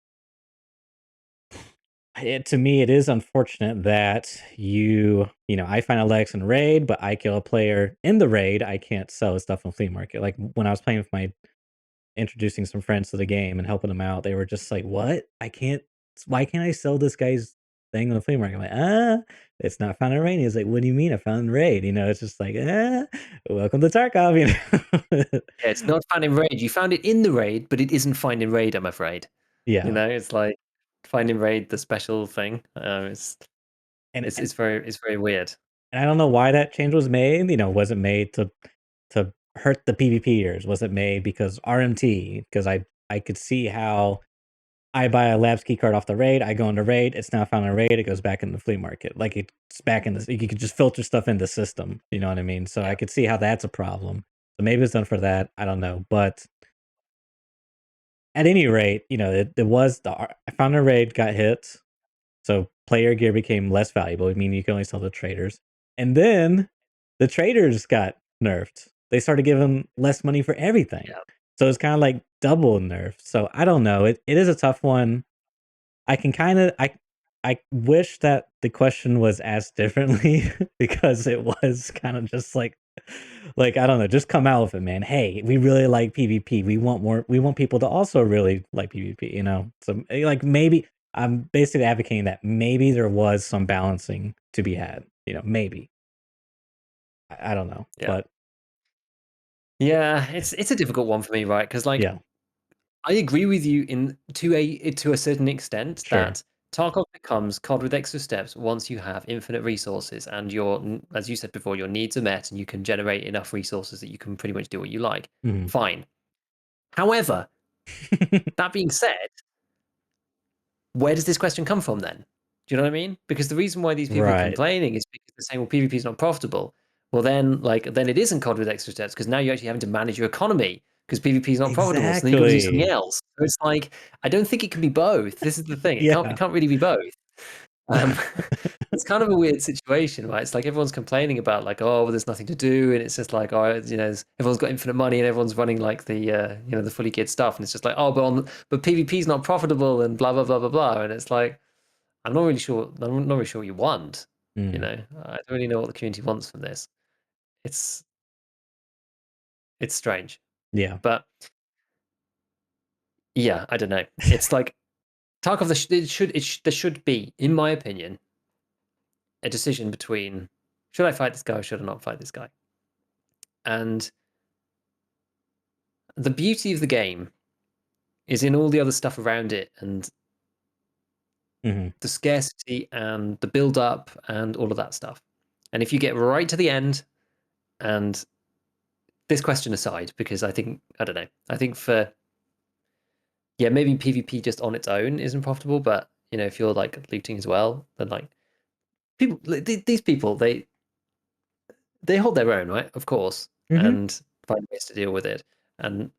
to me, it is unfortunate that I find a Lex in raid, but I kill a player in the raid. I can't sell his stuff on flea market. Like when I was playing with my introducing some friends to the game and helping them out, they were just like, "What? Why can't I sell this guy's thing on the flea market?" I'm like, it's not found in raid." He's like, "What do you mean I found in raid?" It's just like, welcome to Tarkov, Yeah, it's not found in raid. You found it in the raid, but it isn't found in raid, I'm afraid. Yeah. It's like finding raid the special thing. And It's very weird. I don't know why that change was made. Was it made to hurt the PvPers? Was it made because RMT? Because I could see how I buy a Labs key card off the raid, I go into raid, it's now found in raid, it goes back in the flea market. Like it's back in the you could just filter stuff in the system, you know what I mean? So I Yeah. could see how that's a problem. So maybe it's done for that, I don't know. But at any rate, you know, it was the founder raid got hit, so player gear became less valuable, meaning you can only sell to traders. And then the traders got nerfed. They started giving less money for everything. Yeah. So it's kind of like double nerf. So I don't know. It is a tough one. I can kind of I wish that the question was asked differently because it was kind of just like I don't know, just come out with it, man. Hey, we really like PvP. We want people to also really like PvP, you know? So like maybe I'm basically advocating that maybe there was some balancing to be had, you know, maybe. I don't know, Yeah. but Yeah, it's a difficult one for me, right? Because like yeah, I agree with you in to a certain extent sure. that Tarkov becomes COD with extra steps once you have infinite resources and as you said before, your needs are met and you can generate enough resources that you can pretty much do what you like. Mhm. Fine. However, that being said, where does this question come from then? Do you know what I mean? Because the reason why these people are Right. complaining is because they're saying, well, PvP is not profitable. Well, then it isn't COD with extra steps because now you're actually having to manage your economy because PvP is not profitable. So then you've got to do something Exactly. else. So it's like, I don't think it can be both. This is the thing. It Yeah. can't really be both. Um, it's kind of a weird situation, right? It's like everyone's complaining about like, oh, well, there's nothing to do, and it's just like, oh, everyone's got infinite money and everyone's running like the fully geared stuff, and it's just like, oh, but PvP is not profitable and blah blah blah blah blah, and it's like, I'm not really sure. I'm not really sure what you want. You Mm. know, I don't really know what the community wants from this. It's it's strange, Yeah. but yeah, I don't know. It's like Tarkov. There should be, in my opinion, a decision between should I fight this guy or should I not fight this guy. And the beauty of the game is in all the other stuff around it and Mhm. the scarcity and the build up and all of that stuff. And if you get right to the end, and this question aside, because I don't know, I think for yeah, maybe PvP just on its own isn't profitable, but if you're like looting as well, then like these people, they hold their own, right? Of course, Mhm. and find ways to deal with it. And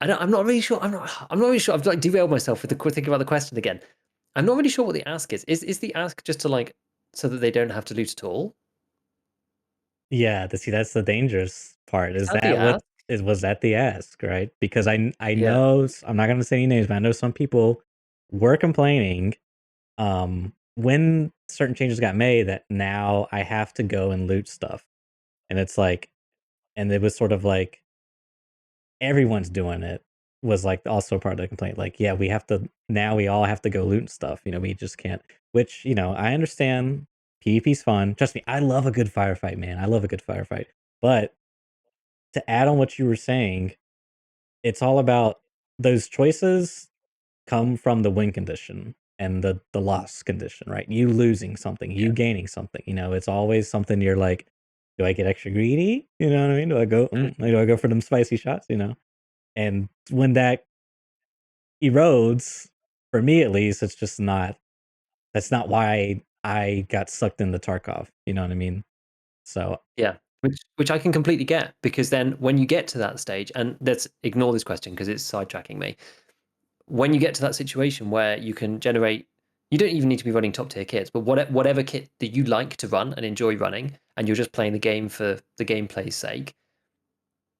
I'm not really sure. I'm not really sure. I've like derailed myself with the thinking about the question again. I'm not really sure what the ask is. Is the ask just to like so that they don't have to loot at all? Yeah, see, that's the dangerous part. Is Is that the that what ask? is was that the ask, right? Because I Yeah, know I'm not gonna say any names, but I know some people were complaining when certain changes got made that now I have to go and loot stuff. And it's like and it was sort of like everyone's doing it was like also part of the complaint. Like, yeah, we have to now we all have to go loot stuff. You know, we just can't which, you know, I understand PvP's fun. Trust me, I love a good firefight, man. I love a good firefight. But to add on what you were saying, it's all about those choices come from the win condition and the loss condition, right? You losing something, you yeah, gaining something. You know, it's always something you're like, do I get extra greedy? You know what I mean? Do I go for them spicy shots? You know, and when that erodes, for me at least, it's just not. That's not why I got sucked into Tarkov. You know what I mean? So, yeah. Which I can completely get because then when you get to that stage, and let's ignore this question because it's sidetracking me. When you get to that situation where you can generate, you don't even need to be running top tier kits, but whatever kit that you like to run and enjoy running, and you're just playing the game for the gameplay's sake,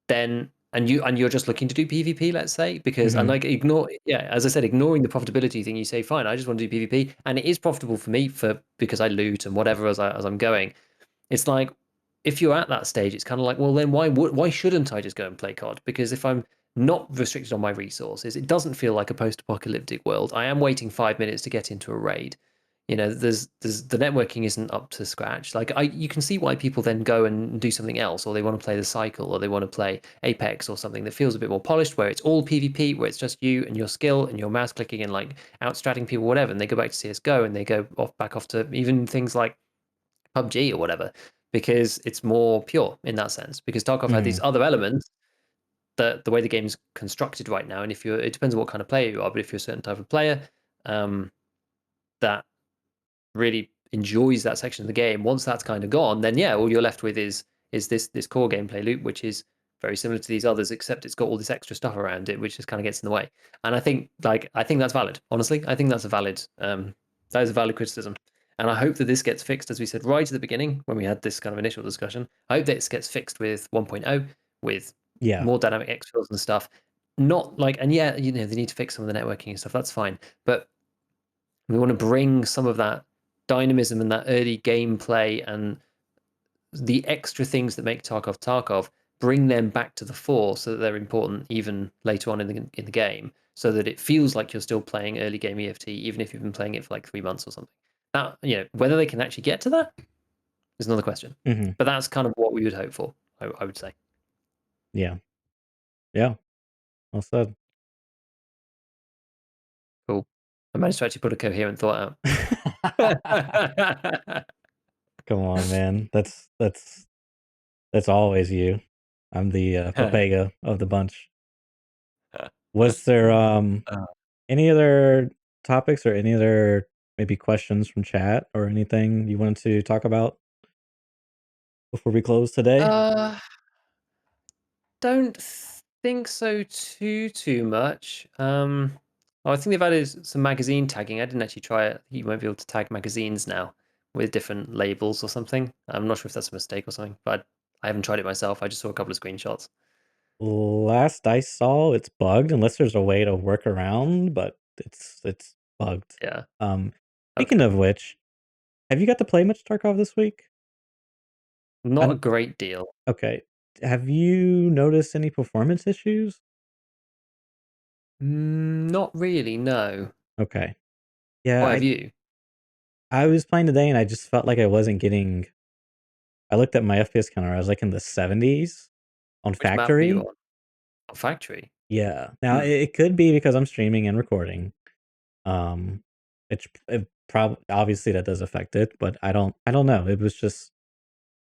then you're just looking to do PvP, let's say, because and mhm, like ignore yeah, as I said, ignoring the profitability thing, you say fine, I just want to do PvP, and it is profitable for me because I loot and whatever as I'm going. It's like if you're at that stage, it's kind of like, well, then why shouldn't I just go and play COD? Because if I'm not restricted on my resources, it doesn't feel like a post-apocalyptic world. I am waiting 5 minutes to get into a raid. There's the networking isn't up to scratch. Like you can see why people then go and do something else, or they want to play the cycle, or they want to play Apex or something that feels a bit more polished, where it's all PvP, where it's just you and your skill and your mouse clicking and like outstratting people, whatever. And they go back to CS:GO and they go back off to even things like PUBG or whatever, because it's more pure in that sense. Because Tarkov had these mhm, other elements that the way the game's constructed right now, and if you're, it depends on what kind of player you are, but if you're a certain type of player um, that really enjoys that section of the game, once that's kind of gone, then yeah, all you're left with is this core gameplay loop, which is very similar to these others, except it's got all this extra stuff around it, which just kind of gets in the way. And I think that's valid. Honestly, I think that's a valid that is a valid criticism. And I hope that this gets fixed, as we said right at the beginning when we had this kind of initial discussion. I hope that this gets fixed with 1.0, with Yeah. more dynamic exfills and stuff. Not like, and yeah, they need to fix some of the networking and stuff. That's fine, but we want to bring some of that dynamism and that early gameplay and the extra things that make Tarkov, bring them back to the fore so that they're important even later on in the game, so that it feels like you're still playing early game EFT, even if you've been playing it for like 3 months or something. Now, whether they can actually get to that is another question. Mhm. But that's kind of what we would hope for, I would say. Yeah. Yeah. Well said. Cool. I managed to actually put a coherent thought out. Come on, man. That's always you. I'm the, Papega of the bunch. Was there, Uh, any other topics or any other maybe questions from chat or anything you wanted to talk about before we close today? uh, don't think so too much. I think they've added some magazine tagging. I didn't actually try it. You won't be able to tag magazines now with different labels or something. I'm not sure if that's a mistake or something, but I haven't tried it myself. I just saw a couple of screenshots. Last I saw, it's bugged unless there's a way to work around, but it's bugged. Yeah. Speaking Okay. of which, have you got to play much Tarkov this week? Not a And great deal. okay. Have you noticed any performance issues? Not really, no. Okay. Yeah, Why have I you? I was playing today and I just felt like I wasn't getting I looked at my FPS counter, I was like in the 70s on Which map are you factory. on? Oh, Factory. Yeah. Now Hmm. it could be because I'm streaming and recording. Um, it obviously that does affect it, but I don't know. It was just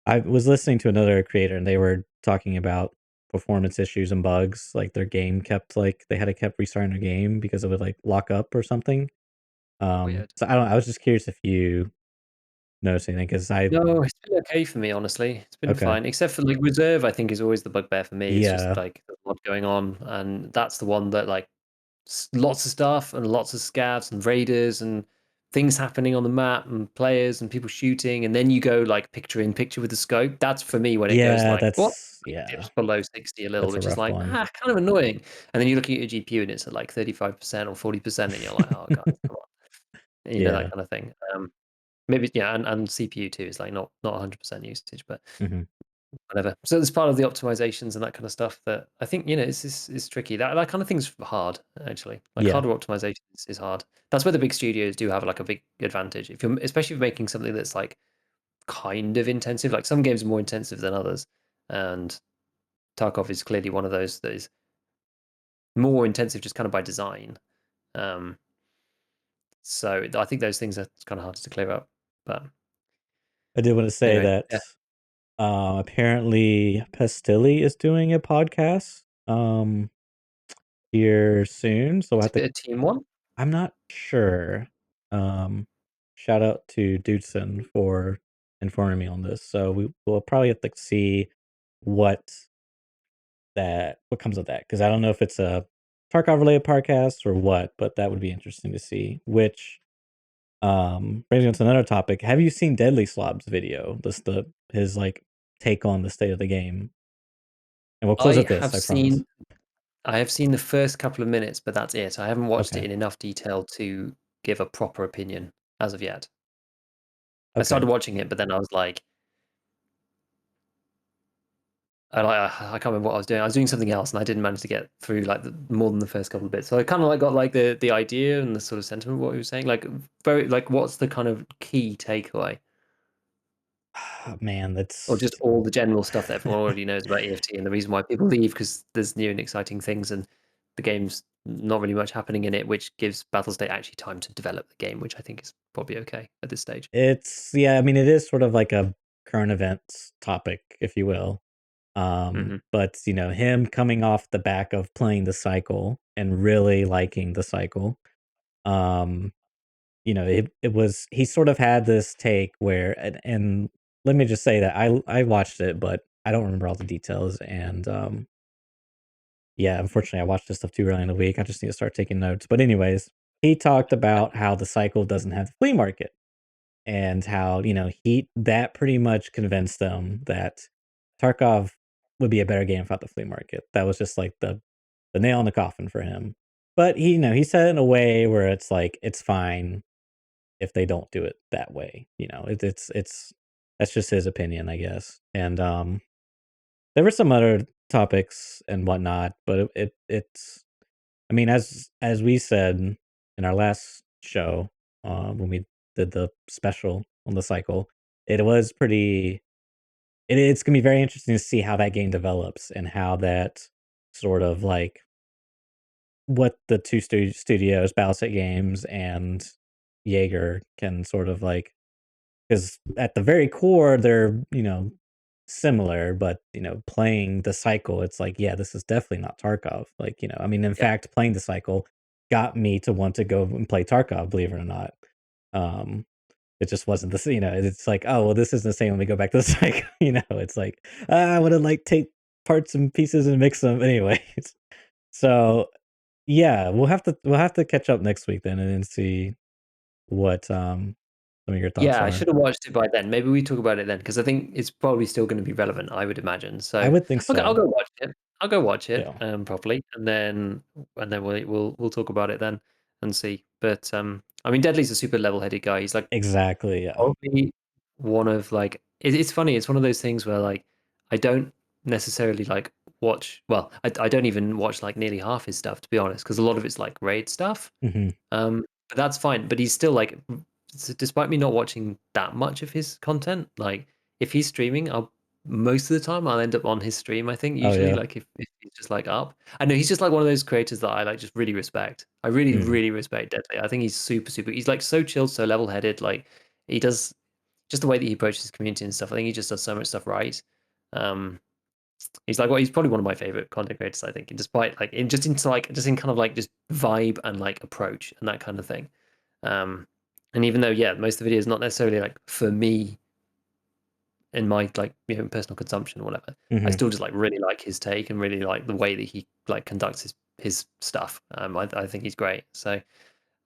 I was listening to another creator and they were talking about performance issues and bugs, like their game kept like they had to kept restarting their game because it would like lock up or something. Weird. So I don't I was just curious if you noticed anything because I No, it's been okay for me, honestly. It's been okay. fine, except for like reserve. I think is always the bugbear for me. It's just Yeah. like there's a lot going on, and that's the one that like lots of stuff and lots of scavs and raiders and things happening on the map and players and people shooting, and then you go like picture in picture with the scope. That's for me when it goes Yeah, like what that's yeah. dips below 60 a little, That's a which is rough like one. kind of annoying. And then you're looking at your GPU and it's at like 35% or 40%, and you're like, oh guys, come on, and that Yeah. kind of thing. Maybe yeah, and CPU too is like not 100% usage, but Mhm. whatever. So it's part of the optimizations and that kind of stuff that I think is tricky. That kind of thing's hard actually. Like Yeah. hardware optimization is hard. That's where the big studios do have like a big advantage. If you're especially if you're making something that's like kind of intensive, like some games are more intensive than others, and Tarkov is clearly one of those that is more intensive just kind of by design. Um, so I think those things are kind of harder to clear up. But I did wanna say anyway, that, yeah, apparently Pastilli is doing a podcast, here soon, so I it's have a to bit of team one. I'm not sure. Um, shout out to Dudeson for informing me on this. So we'll probably have to see what what comes of that because I don't know if it's a Tarkov related podcast or what, but that would be interesting to see. Which brings me on to another topic. Have you seen Deadly Slob's video? This the his like take on the state of the game. And we'll close I at this, have I promise. seen I have seen the first couple of minutes, but that's it. I haven't watched it Okay. in enough detail to give a proper opinion as of yet. I Okay. started watching it, but then I was like, I can't remember what I was doing. I was doing something else, and I didn't manage to get through like more than the first couple of bits. So I kind of like got like the idea and the sort of sentiment of what he was saying. Like very like, what's the kind of key takeaway, Man, or just that's all the general stuff that everyone already knows about EFT and the reason why people leave because there's new and exciting things and the game's not really much happening in it, which gives Battlestate actually time to develop the game, which I think is probably okay at this stage. it's yeah, I mean, it is sort of like a current events topic, if you will. Hmm. But, him coming off the back of playing the cycle and really liking the cycle, um, it was he sort of had this take where and let me just say that I watched it, but I don't remember all the details, and yeah, unfortunately, I watched this stuff too early in the week. I just need to start taking notes. But anyways, he talked about how the cycle doesn't have the flea market and how, he that pretty much convinced them that Tarkov would be a better game without the flea market. That was just like the nail in the coffin for him. But he said it in a way where it's like it's fine if they don't do it that way. It's that's just his opinion, I guess. And there were some other topics and whatnot, but it's I mean, as we said in our last show, when we did the special on the cycle, it was pretty it's gonna be very interesting to see how that game develops and how that sort of like what the 2 studios, Ballistic Games and Jaeger can sort of like, because at the very core, they're, similar, but, playing the cycle, it's like, yeah, this is definitely not Tarkov. Like, I mean, in Yeah, fact, playing the cycle got me to want to go and play Tarkov, believe it or not. Um, it just wasn't the it's like, oh, well, this isn't the same when we go back to the cycle, it's like, I would have like take parts and pieces and mix them anyways. So yeah, we'll have to catch up next week then and then see what some of your thoughts yeah. I are. should have watched it by then. Maybe we talk about it then because I think it's probably still going to be relevant. I would imagine. I So would think okay, I'll so. go watch it. I'll go watch it Yeah. properly, and then we'll talk about it then and see. But I mean, Deadly's a super level-headed guy. He's like Exactly, yeah. probably one of like it's funny. It's one of those things where like I don't necessarily like watch. Well, I don't even watch like nearly half his stuff to be honest, because a lot of it's like raid stuff. Mhm. But that's fine. But he's still like, despite me not watching that much of his content, like if he's streaming, I'll most of the time I'll end up on his stream. I think Oh, usually yeah. like if he's just like up. I know he's just like one of those creators that I like just really respect. I really Mhm. really respect Deadly. I think he's super super. He's like so chilled, so level headed. Like he does just the way that he approaches his community and stuff. I think he just does so much stuff right. Um, he's like, well, he's probably one of my favorite content creators. I think, and despite like in just into like just in kind of like just vibe and like approach and that kind of thing. Um, and even though yeah, most of the video is not necessarily like for me in my like personal consumption or whatever, I Mhm. still just like really like his take and really like the way that he like conducts his stuff. I think he's great. So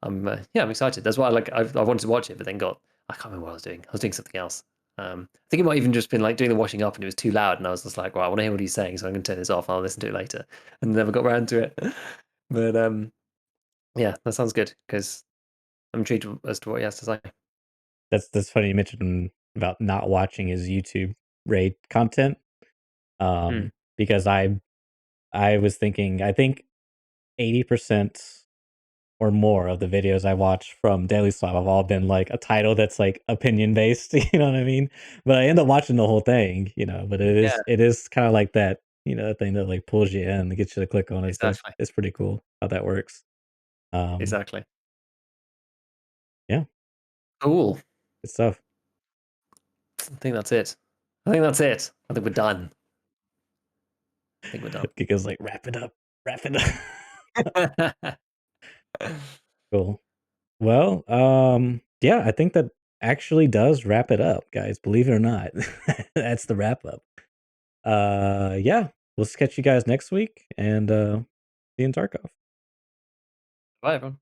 yeah, I'm excited. That's why I wanted to watch it, but then got I can't remember what I was doing. I was doing something else. I think it might even just been like doing the washing up, and it was too loud, and I was just like, "Well, I want to hear what he's saying, so I'm going to turn this off. I'll listen to it later." And never got around to it. But yeah, that sounds good because I'm intrigued as to what he has to say. That's funny you mentioned about not watching his YouTube raid content, Hmm. because I was thinking, I think 80% or more of the videos I watch from Daily Slab have all been, like, a title that's, like, opinion based, you know what I mean? But I end up watching the whole thing, but it Yeah, is it is kinda like that, that thing that, like, pulls you in and gets you to click on it and stuff. exactly, It's pretty cool how that works. Um, exactly. yeah, Cool. good stuff. I think that's it. I think that's it. I think we're done. I think we're done. Giga's like, wrap it up." Cool. Well, yeah, I think that actually does wrap it up, guys, believe it or not. That's the wrap up. Yeah, we'll catch you guys next week and see you in Tarkov. Bye, everyone.